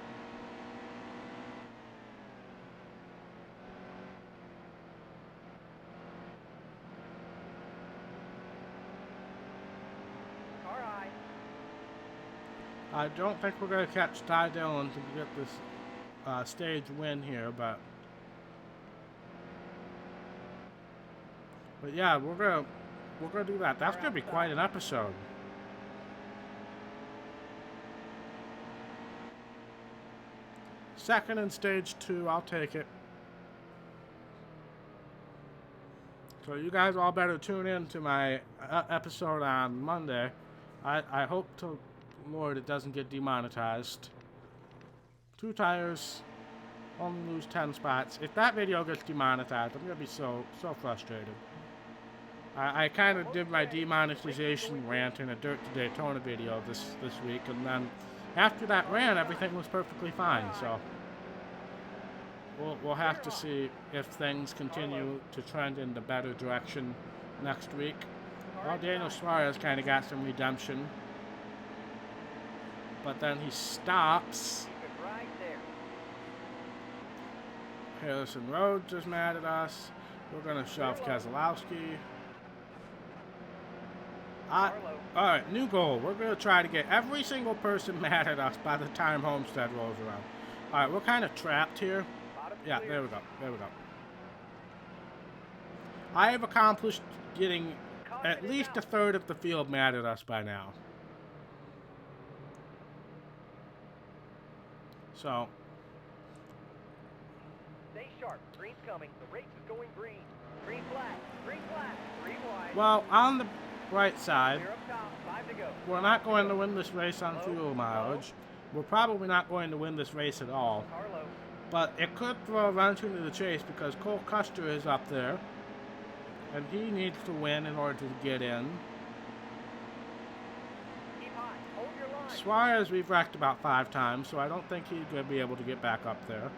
Car high. I don't think we're going to catch Ty Dillon to get this stage win here, but But yeah, we're gonna do that. That's gonna be quite an episode. Second in stage 2, I'll take it. So you guys all better tune in to my episode on Monday. I hope to Lord it doesn't get demonetized. 2 tires, only lose 10 spots. If that video gets demonetized, I'm gonna be so frustrated. I kind of did my demonetization rant in a Dirt to Daytona video this week, and then after that rant, everything was perfectly fine. So we'll have to see if things continue to trend in the better direction next week. Well, Daniel Suarez kind of got some redemption, but then he stops. Harrison Rhodes is mad at us. We're gonna shove Keselowski. Alright, new goal. We're going to try to get every single person mad at us by the time Homestead rolls around. Alright, we're kind of trapped here. Yeah, there we go. There we go. I have accomplished getting at least a third of the field mad at us by now. So. Stay sharp. Green's coming. The race is going green. Green flag. Green flag. Green wide. Well, on the right side, Clear up top. 5 to go. we're not going to win this race on fuel mileage. We're probably not going to win this race at all. But it could throw a wrench into the chase because Cole Custer is up there. And he needs to win in order to get in. Keep high. Hold your line. Suarez we've wrecked about 5 times, so I don't think he's going to be able to get back up there.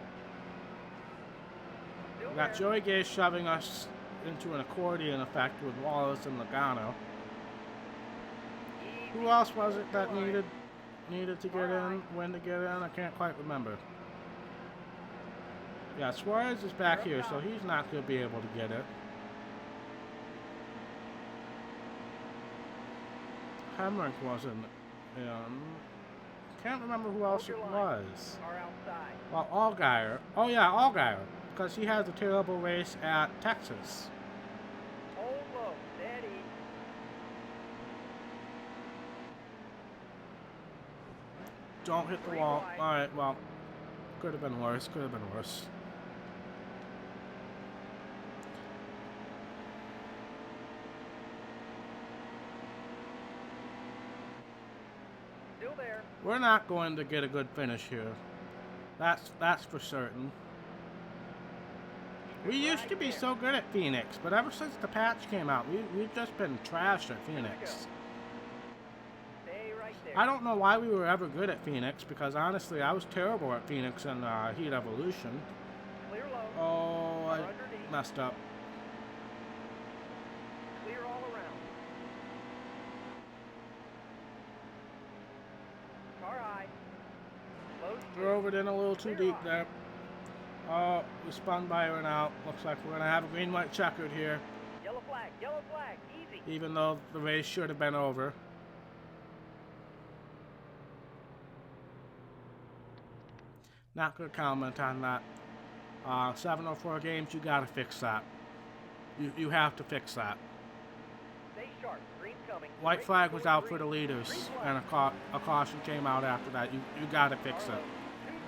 Still We got there. Joey Gay shoving us into an accordion effect with Wallace and Logano. Easy. Who else was it that needed to get in? When to get in? I can't quite remember. Yeah, Suarez is back here, so he's not going to be able to get it. Hemrick wasn't in. Can't remember who else it was. Car outside. Well, Allgaier. Oh yeah, Allgaier. Because he has a terrible race at Texas. Hold low. Steady. Don't hit the wall. Alright, well. Could have been worse. Could have been worse. Still there. We're not going to get a good finish here. That's for certain. We used to be so good at Phoenix, but ever since the patch came out, we've just been trash at Phoenix. Stay right there. I don't know why we were ever good at Phoenix, because honestly, I was terrible at Phoenix in Heat Evolution. Clear low. Oh, I Underneath. messed up. Clear all around. Car high. Low. Drove it in a little too deep there. Oh, we spun Byron out. Looks like we're going to have a green-white checkered here, Yellow flag. Yellow flag. Easy. even though the race should have been over. Not going to comment on that. 704 games, you got to fix that. You have to fix that. Stay sharp. Green's coming. White Race flag is was going out for green. the leaders, Green and flag. a caution came out after that. You got to fix it. 2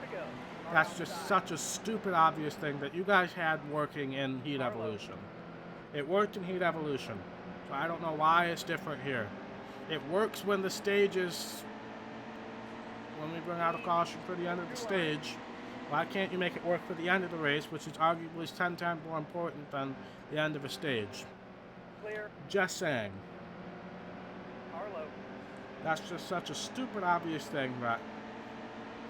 to go. Car That's just outside. such a stupid, obvious thing that you guys had working in Heat Evolution. It worked in Heat Evolution, so I don't know why it's different here. It works when the stage is... When we bring out a caution for the end of the stage, why can't you make it work for the end of the race, which is arguably 10 times more important than the end of a stage? Clear. Just saying. Car low. That's just such a stupid, obvious thing that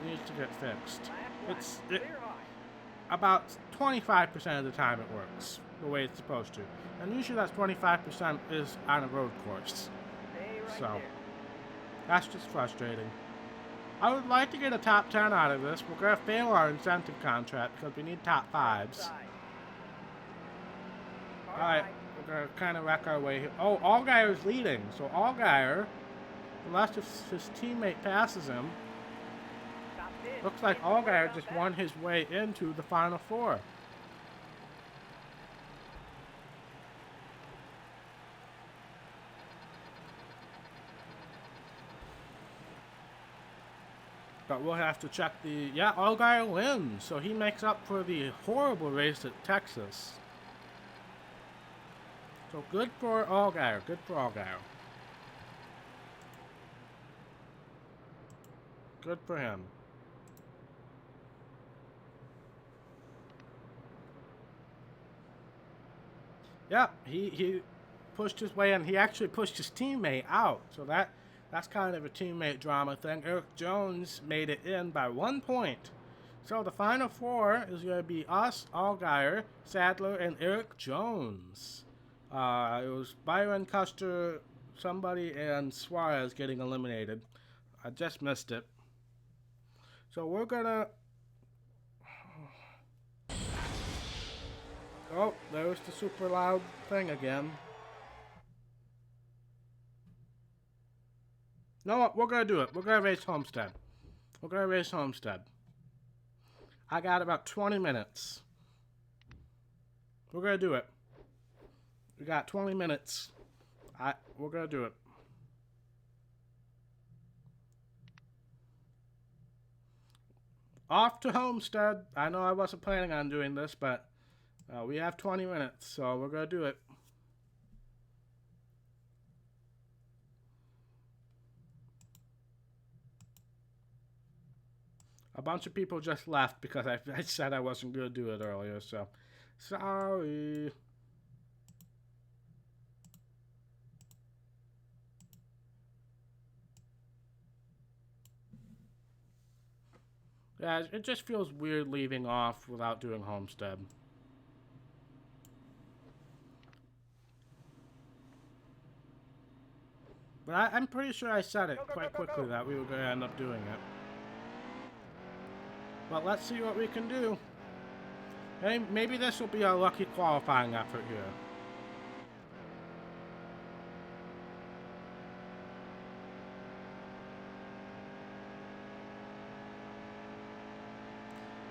needs to get fixed. Last It, lap. Clear high. about 25% of the time it works the way it's supposed to. And usually that 25% is on a road course. Stay right So, there. that's just frustrating. I would like to get a top 10 out of this. We're going to fail our incentive contract because we need top 5s. Outside. Car Alright, high. we're going to kind of wreck our way here. Oh, Allgaier's leading. So Allgaier, unless his teammate passes him, Top 10. looks like Allgaier just won his way into the Final Four. But we'll have to check the... Yeah, Allgaier wins. So he makes up for the horrible race at Texas. So good for Allgaier. Good for Allgaier. Good for him. Yeah, he pushed his way in. He actually pushed his teammate out. So that's kind of a teammate drama thing. Eric Jones made it in by 1 point. So the final four is going to be us, Allgaier, Sadler, and Eric Jones. It was Byron, Custer, somebody, and Suarez getting eliminated. I just missed it. So we're gonna... Oh, there's the super loud thing again. You know what? We're gonna do it. We're gonna race Homestead. We're gonna race Homestead. I got about 20 minutes. We're gonna do it. We got 20 minutes. We're gonna do it. Off to Homestead. I know I wasn't planning on doing this, but we have 20 minutes, so we're gonna do it. A bunch of people just left because I said I wasn't gonna do it earlier, so sorry. Yeah, it just feels weird leaving off without doing Homestead. But I'm pretty sure I said it quite quickly that we were going to end up doing it. But let's see what we can do. Hey, maybe this will be our lucky qualifying effort here.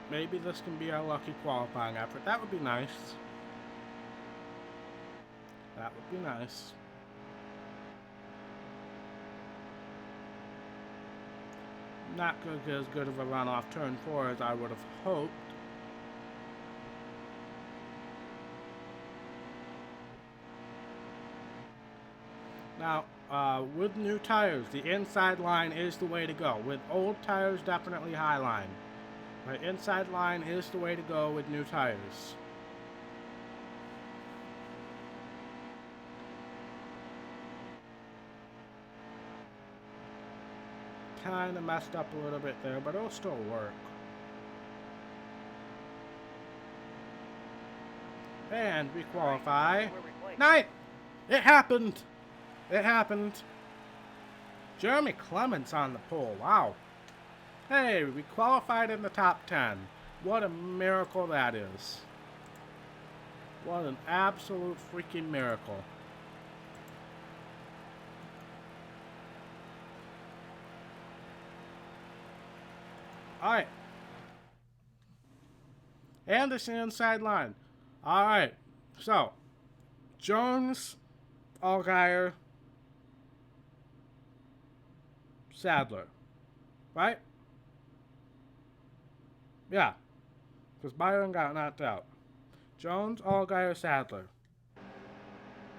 Maybe this can be our lucky qualifying effort. That would be nice. That would be nice. Not going to get as good of a run off turn 4 as I would have hoped. Now, with new tires, the inside line is the way to go. With old tires, definitely high line. But inside line is the way to go with new tires. Kind of messed up a little bit there, but it'll still work. And we qualify. 9th! It happened! It happened. Jeremy Clements on the pole. Wow. Hey, we qualified in the top 10. What a miracle that is. What an absolute freaking miracle. Alright. And it's the inside line. Alright. So, Jones, Allgaier, Sadler. Right? Yeah. Because Byron got knocked out. Jones, Allgaier, Sadler.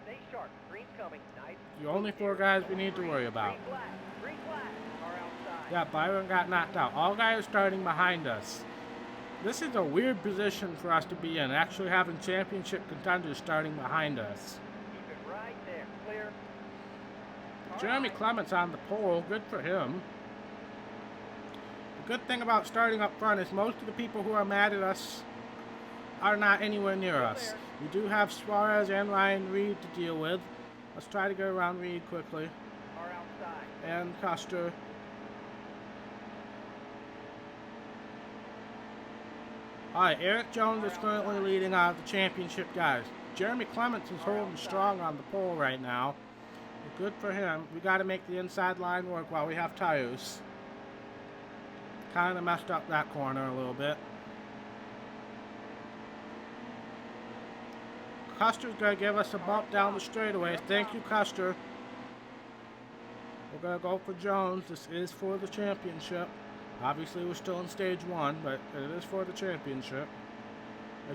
Stay sharp. Green's coming. Nice. The only 4 guys we need to worry about. Green flag. Green flag. Car outside. Yeah, Byron got knocked out. Allgaier starting behind us. This is a weird position for us to be in, actually having championship contenders starting behind us. Keep it right there. Clear. Jeremy Clements on the pole, good for him. The good thing about starting up front is most of the people who are mad at us are not anywhere near us. We do have Suarez and Ryan Reed to deal with. Let's try to get around Reed quickly. Car outside. And Custer. Alright, Eric Jones is currently leading out of the championship guys. Jeremy Clements is holding strong on the pole right now. Good for him. We got to make the inside line work while we have tires. Kind of messed up that corner a little bit. Custer's going to give us a bump down the straightaway. Thank you, Custer. We're going to go for Jones. This is for the championship. Obviously, we're still in stage 1, but it is for the championship.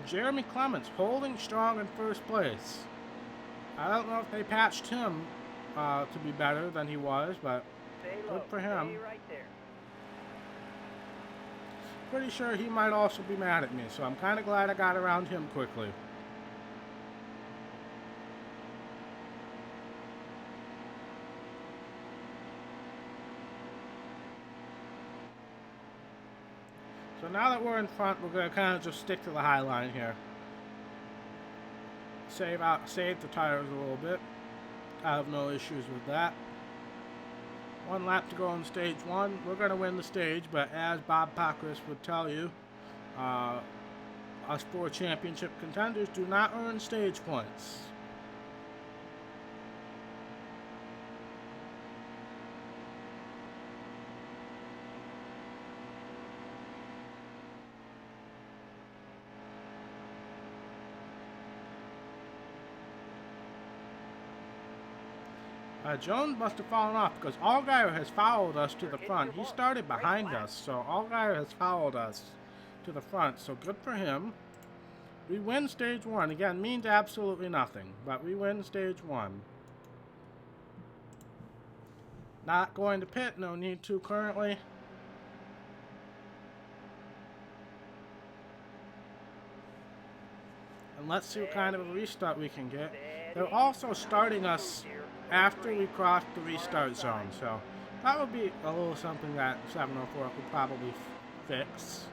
Jeremy Clements holding strong in first place. I don't know if they patched him to be better than he was, but Stay good low. for him. Stay right there. Pretty sure he might also be mad at me, so I'm kind of glad I got around him quickly. So now that we're in front, we're going to kind of just stick to the high line here. Save the tires a little bit. I have no issues with that. 1 lap to go on stage 1. We're going to win the stage, but as Bob Pockris would tell you, us 4 championship contenders do not earn stage points. Jones must have fallen off because Allgaier has followed us to the front. He started behind us, so Allgaier has followed us to the front, so good for him. We win stage 1. Again, means absolutely nothing, but we win stage 1. Not going to pit, no need to currently. And let's see what kind of a restart we can get. They're also starting us after we cross the restart zone, so that would be a little something that 704 would probably fix.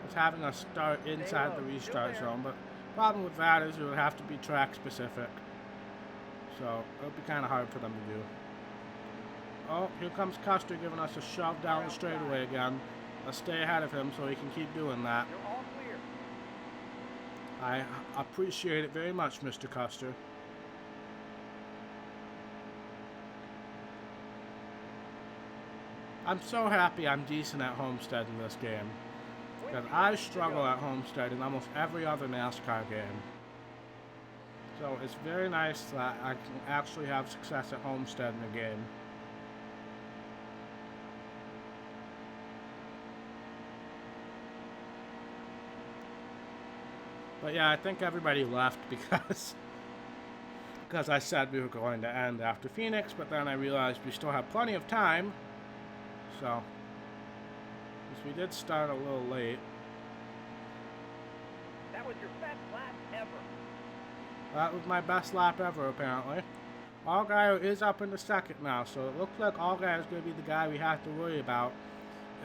It's having us start inside the restart zone, but the problem with that is it would have to be track specific, so it would be kind of hard for them to do. Oh, here comes Custer giving us a shove down the straightaway again. Let's stay ahead of him so he can keep doing that. You're all clear. I appreciate it very much, Mr. Custer. I'm so happy I'm decent at Homestead in this game, because I struggle at Homestead in almost every other NASCAR game. So it's very nice that I can actually have success at Homestead in the game. But yeah, I think everybody left because I said we were going to end after Phoenix, but then I realized we still have plenty of time. So, we did start a little late. That was your best lap ever. That was my best lap ever, apparently. Allgaier is up in the second now, so it looks like Allgaier is going to be the guy we have to worry about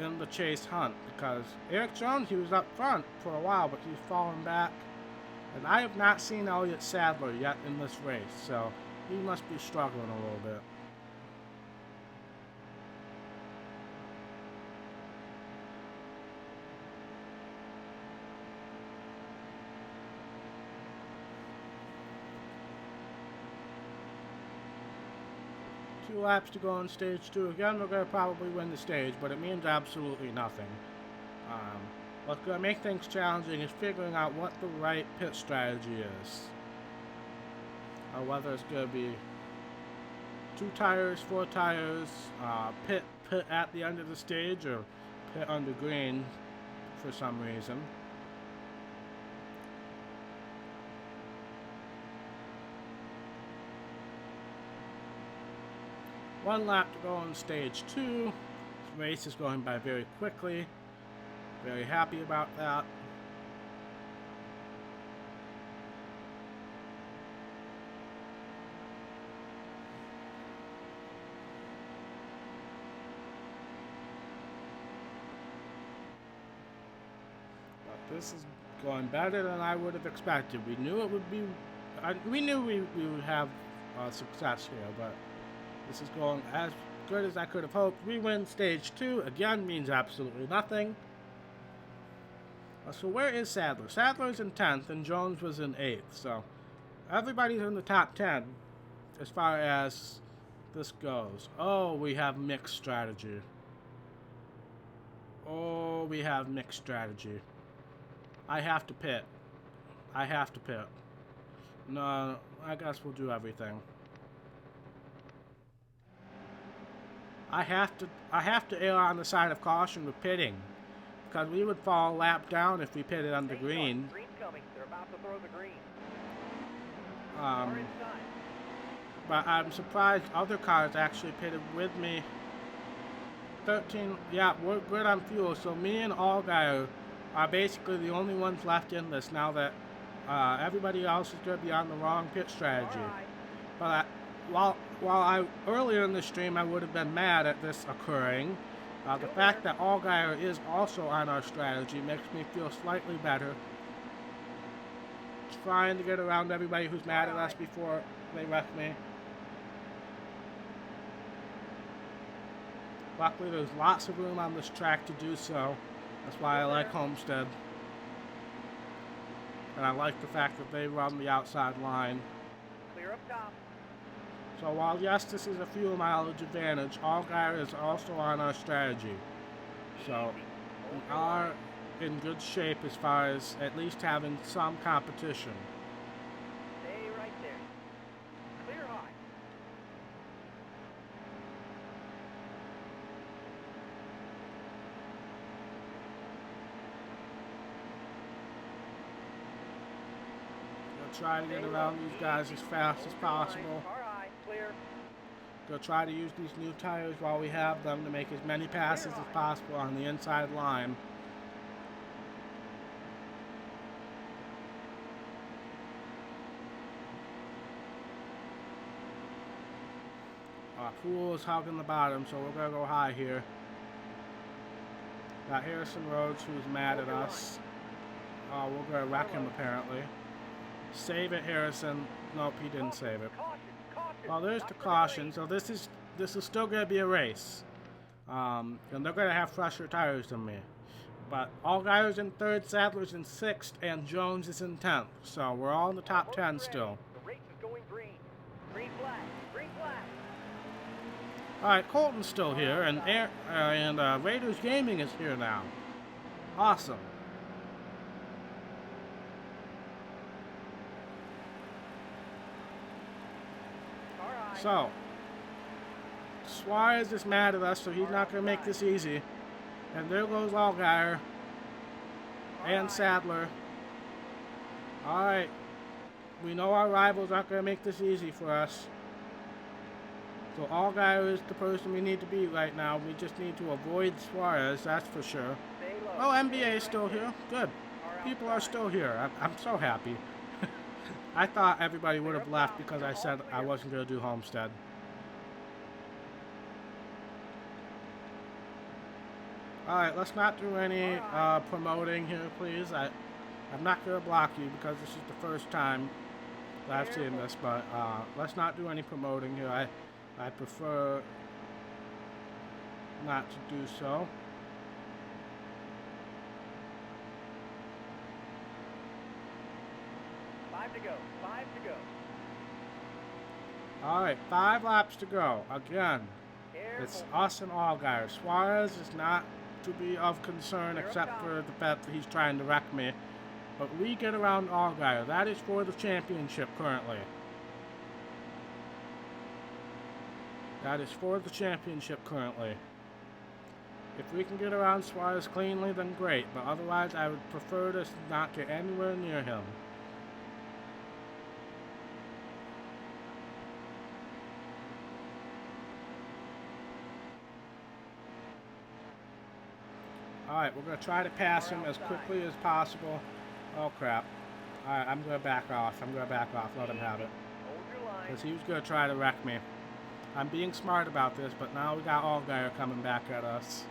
in the chase hunt, because Eric Jones, he was up front for a while, but he's fallen back. And I have not seen Elliott Sadler yet in this race, so he must be struggling a little bit. Two laps to go on stage 2. Again, we're going to probably win the stage, but it means absolutely nothing. What's going to make things challenging is figuring out what the right pit strategy is. Or whether it's going to be 2 tires, 4 tires, pit at the end of the stage, or pit under green for some reason. One lap to go on stage 2. This race is going by very quickly. Very happy about that. But this is going better than I would have expected. We knew it would be. We knew we would have success here, but this is going as good as I could have hoped. We win stage 2. Again, means absolutely nothing. So where is Sadler? Sadler's in 10th and Jones was in 8th. So everybody's in the top 10 as far as this goes. Oh, we have mixed strategy. Oh, we have mixed strategy. I have to pit. I have to pit. No, I guess we'll do everything. I have to err on the side of caution with pitting, because we would fall a lap down if we pitted on the Stay sharp. green. Green's coming. They're about to throw the green. Um, Car inside. but I'm surprised other cars actually pitted with me. 13, yeah, we're good on fuel, so me and Allgaier are basically the only ones left in this now that everybody else is going to be on the wrong pit strategy. Alright. But while earlier in the stream I would have been mad at this occurring, the fact that Allgaier is also on our strategy makes me feel slightly better. Trying to get around everybody who's mad at us before they wreck me. Luckily, there's lots of room on this track to do so. That's why I like Homestead. And I like the fact that they run the outside line. Clear up top. So while yes, this is a fuel mileage advantage, Allgaier is also on our strategy. So we are in good shape as far as at least having some competition. Stay right there. Clear high. We'll try to get around these guys as fast as possible. Car high. Clear. Go try to use these new tires while we have them to make as many passes as possible on the inside line. Pool is hogging the bottom, so we're going to go high here. Got Harrison Rhodes, who's mad at us. We're going to wreck him, apparently. Save it, Harrison. Nope, he didn't save it. Caution. Caution. Well, there's Not the for the caution, lead. so this is still going to be a race. And they're going to have fresher tires than me. But Allgaier's in 3rd, Sadler's in 6th, and Jones is in 10th. So we're all in the top 10 still. The race is going green. Green flag. Green flag. Alright, Colton's still here, and Raiders Gaming is here now. Awesome. Car high. So, Suarez is mad at us, so he's not going to make this easy. And there goes Allgaier and Sadler. Alright. We know our rivals aren't going to make this easy for us. So Allgaier is the person we need to beat right now. We just need to avoid Suarez, that's for sure. Stay low. Oh, NBA is still here. Good. People are still here. I'm so happy. I thought everybody would have left because I said I wasn't going to do Homestead. Alright, let's not do any promoting here, please. I'm not going to block you because this is the first time that I've seen this, but let's not do any promoting here. I prefer not to do so. Five to go. 5 to go. Alright, 5 laps to go. Again, it's Careful. us and Allgaier. Suarez is not to be of concern except for the fact that he's trying to wreck me. But we get around Allgaier. That is for the championship currently. That is for the championship currently. If we can get around Suarez cleanly, then great. But otherwise, I would prefer to not get anywhere near him. Alright, we're going to try to pass him as quickly as possible. Oh crap. Alright, I'm going to back off. Let him have it. Hold your line. Because he was going to try to wreck me. I'm being smart about this, but now we got Allgaier coming back at us.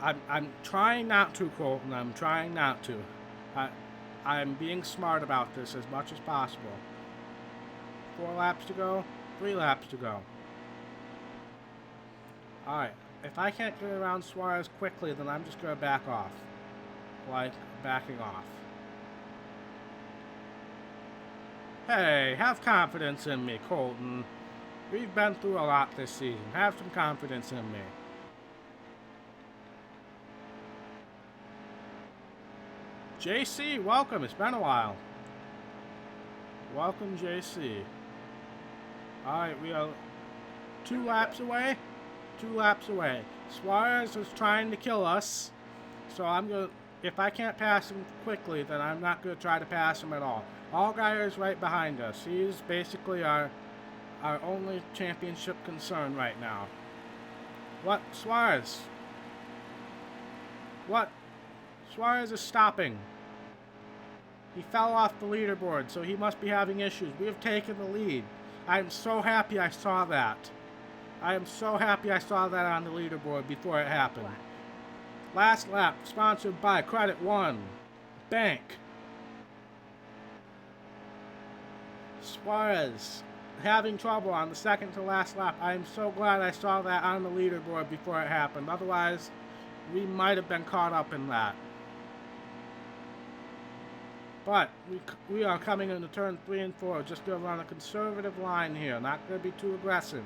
I'm trying not to, Colton. I'm trying not to. I'm being smart about this as much as possible. 4 laps to go. 3 laps to go. Alright. If I can't get around Suarez quickly, then I'm just going to back off. Like, backing off. Hey, have confidence in me, Colton. We've been through a lot this season. Have some confidence in me. JC, welcome. It's been a while. Welcome, JC. All right, we are 2 laps away. 2 laps away. Suarez is trying to kill us, so I'm gonna. If I can't pass him quickly, then I'm not gonna try to pass him at all. Allgaier is right behind us. He's basically our only championship concern right now. What, Suarez? What? Suarez is stopping. He fell off the leaderboard, so he must be having issues. We have taken the lead. I am so happy I saw that. I am so happy I saw that on the leaderboard before it happened. Last lap, sponsored by Credit One Bank. Suarez having trouble on the second to last lap. I am so glad I saw that on the leaderboard before it happened. Otherwise, we might have been caught up in that. But we are coming into turn 3 and 4. Just going to run a conservative line here. Not going to be too aggressive.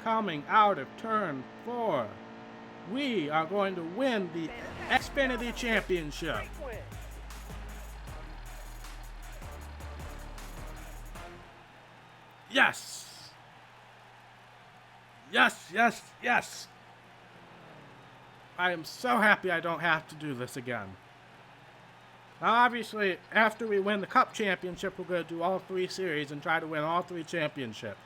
Coming out of turn 4. We are going to win the Xfinity Championship. Yes! Yes, yes, yes! I am so happy I don't have to do this again. Now, obviously, after we win the Cup Championship, we're going to do all 3 series and try to win all 3 championships.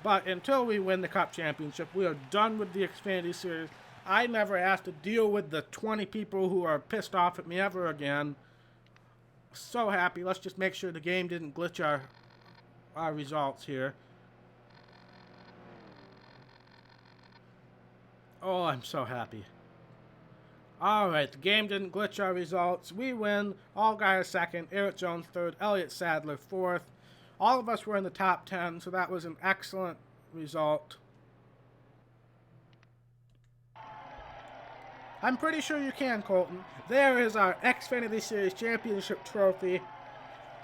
But until we win the Cup Championship, we are done with the Xfinity Series. I never have to deal with the 20 people who are pissed off at me ever again. So happy. Let's just make sure the game didn't glitch our results here. Oh, I'm so happy. Alright, the game didn't glitch our results. We win. Allgaier second, Eric Jones third, Elliott Sadler fourth. All of us were in the top 10, so that was an excellent result. I'm pretty sure you can, Colton. There is our Xfinity Series Championship trophy.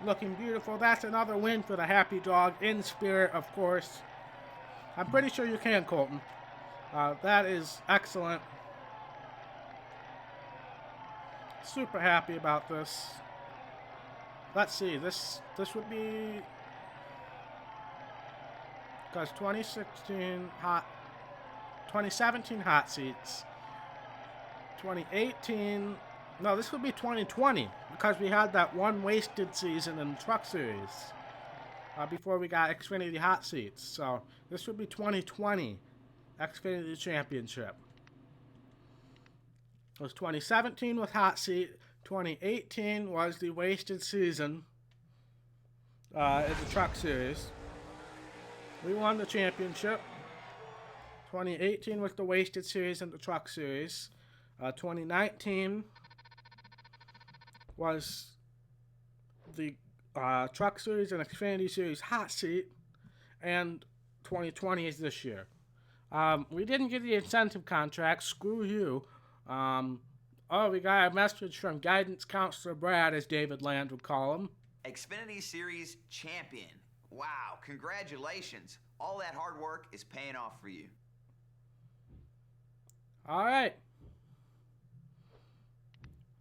Looking beautiful. That's another win for the Happy Dog, in spirit, of course. I'm pretty sure you can, Colton. That is excellent. Super happy about this. Let's see, this would be, because 2017 hot seats, 2018, no, this would be 2020, because we had that one wasted season in the Truck Series before we got Xfinity hot seats. So this would be 2020 Xfinity Championship. It was 2017 with hot seat. 2018 was the wasted season in the Truck Series. We won the championship. 2018 was the wasted series in the Truck Series. 2019 was the Truck Series and Xfinity Series hot seat. And 2020 is this year. We didn't get the incentive contract. Screw you. Oh, we got a message from Guidance Counselor Brad, as David Land would call him. Xfinity Series champion. Wow, congratulations. All that hard work is paying off for you. All right.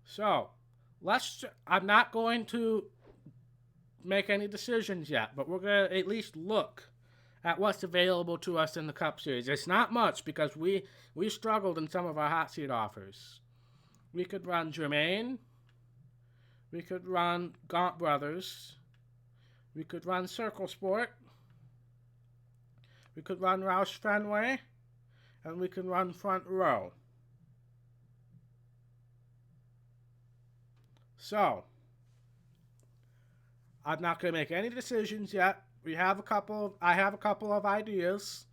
So, I'm not going to make any decisions yet, but we're going to at least look at what's available to us in the Cup Series. It's not much because we struggled in some of our hot seat offers. We could run Germain. We could run Gaunt Brothers. We could run Circle Sport. We could run Roush Fenway. And we can run Front Row. So, I'm not going to make any decisions yet. I have a couple of ideas,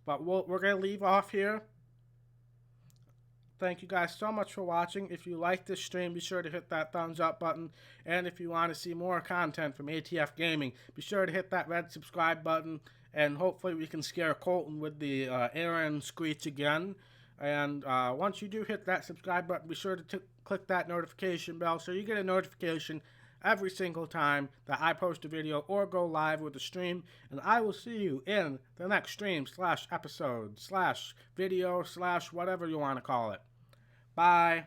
but we're going to leave off here. Thank you guys so much for watching. If you like this stream, be sure to hit that thumbs up button. And if you want to see more content from ATF Gaming, be sure to hit that red subscribe button. And hopefully we can scare Colton with the Aaron screech again. And once you do hit that subscribe button, be sure to click that notification bell so you get a notification every single time that I post a video or go live with a stream. And I will see you in the next stream /episode /video / whatever you want to call it. Bye.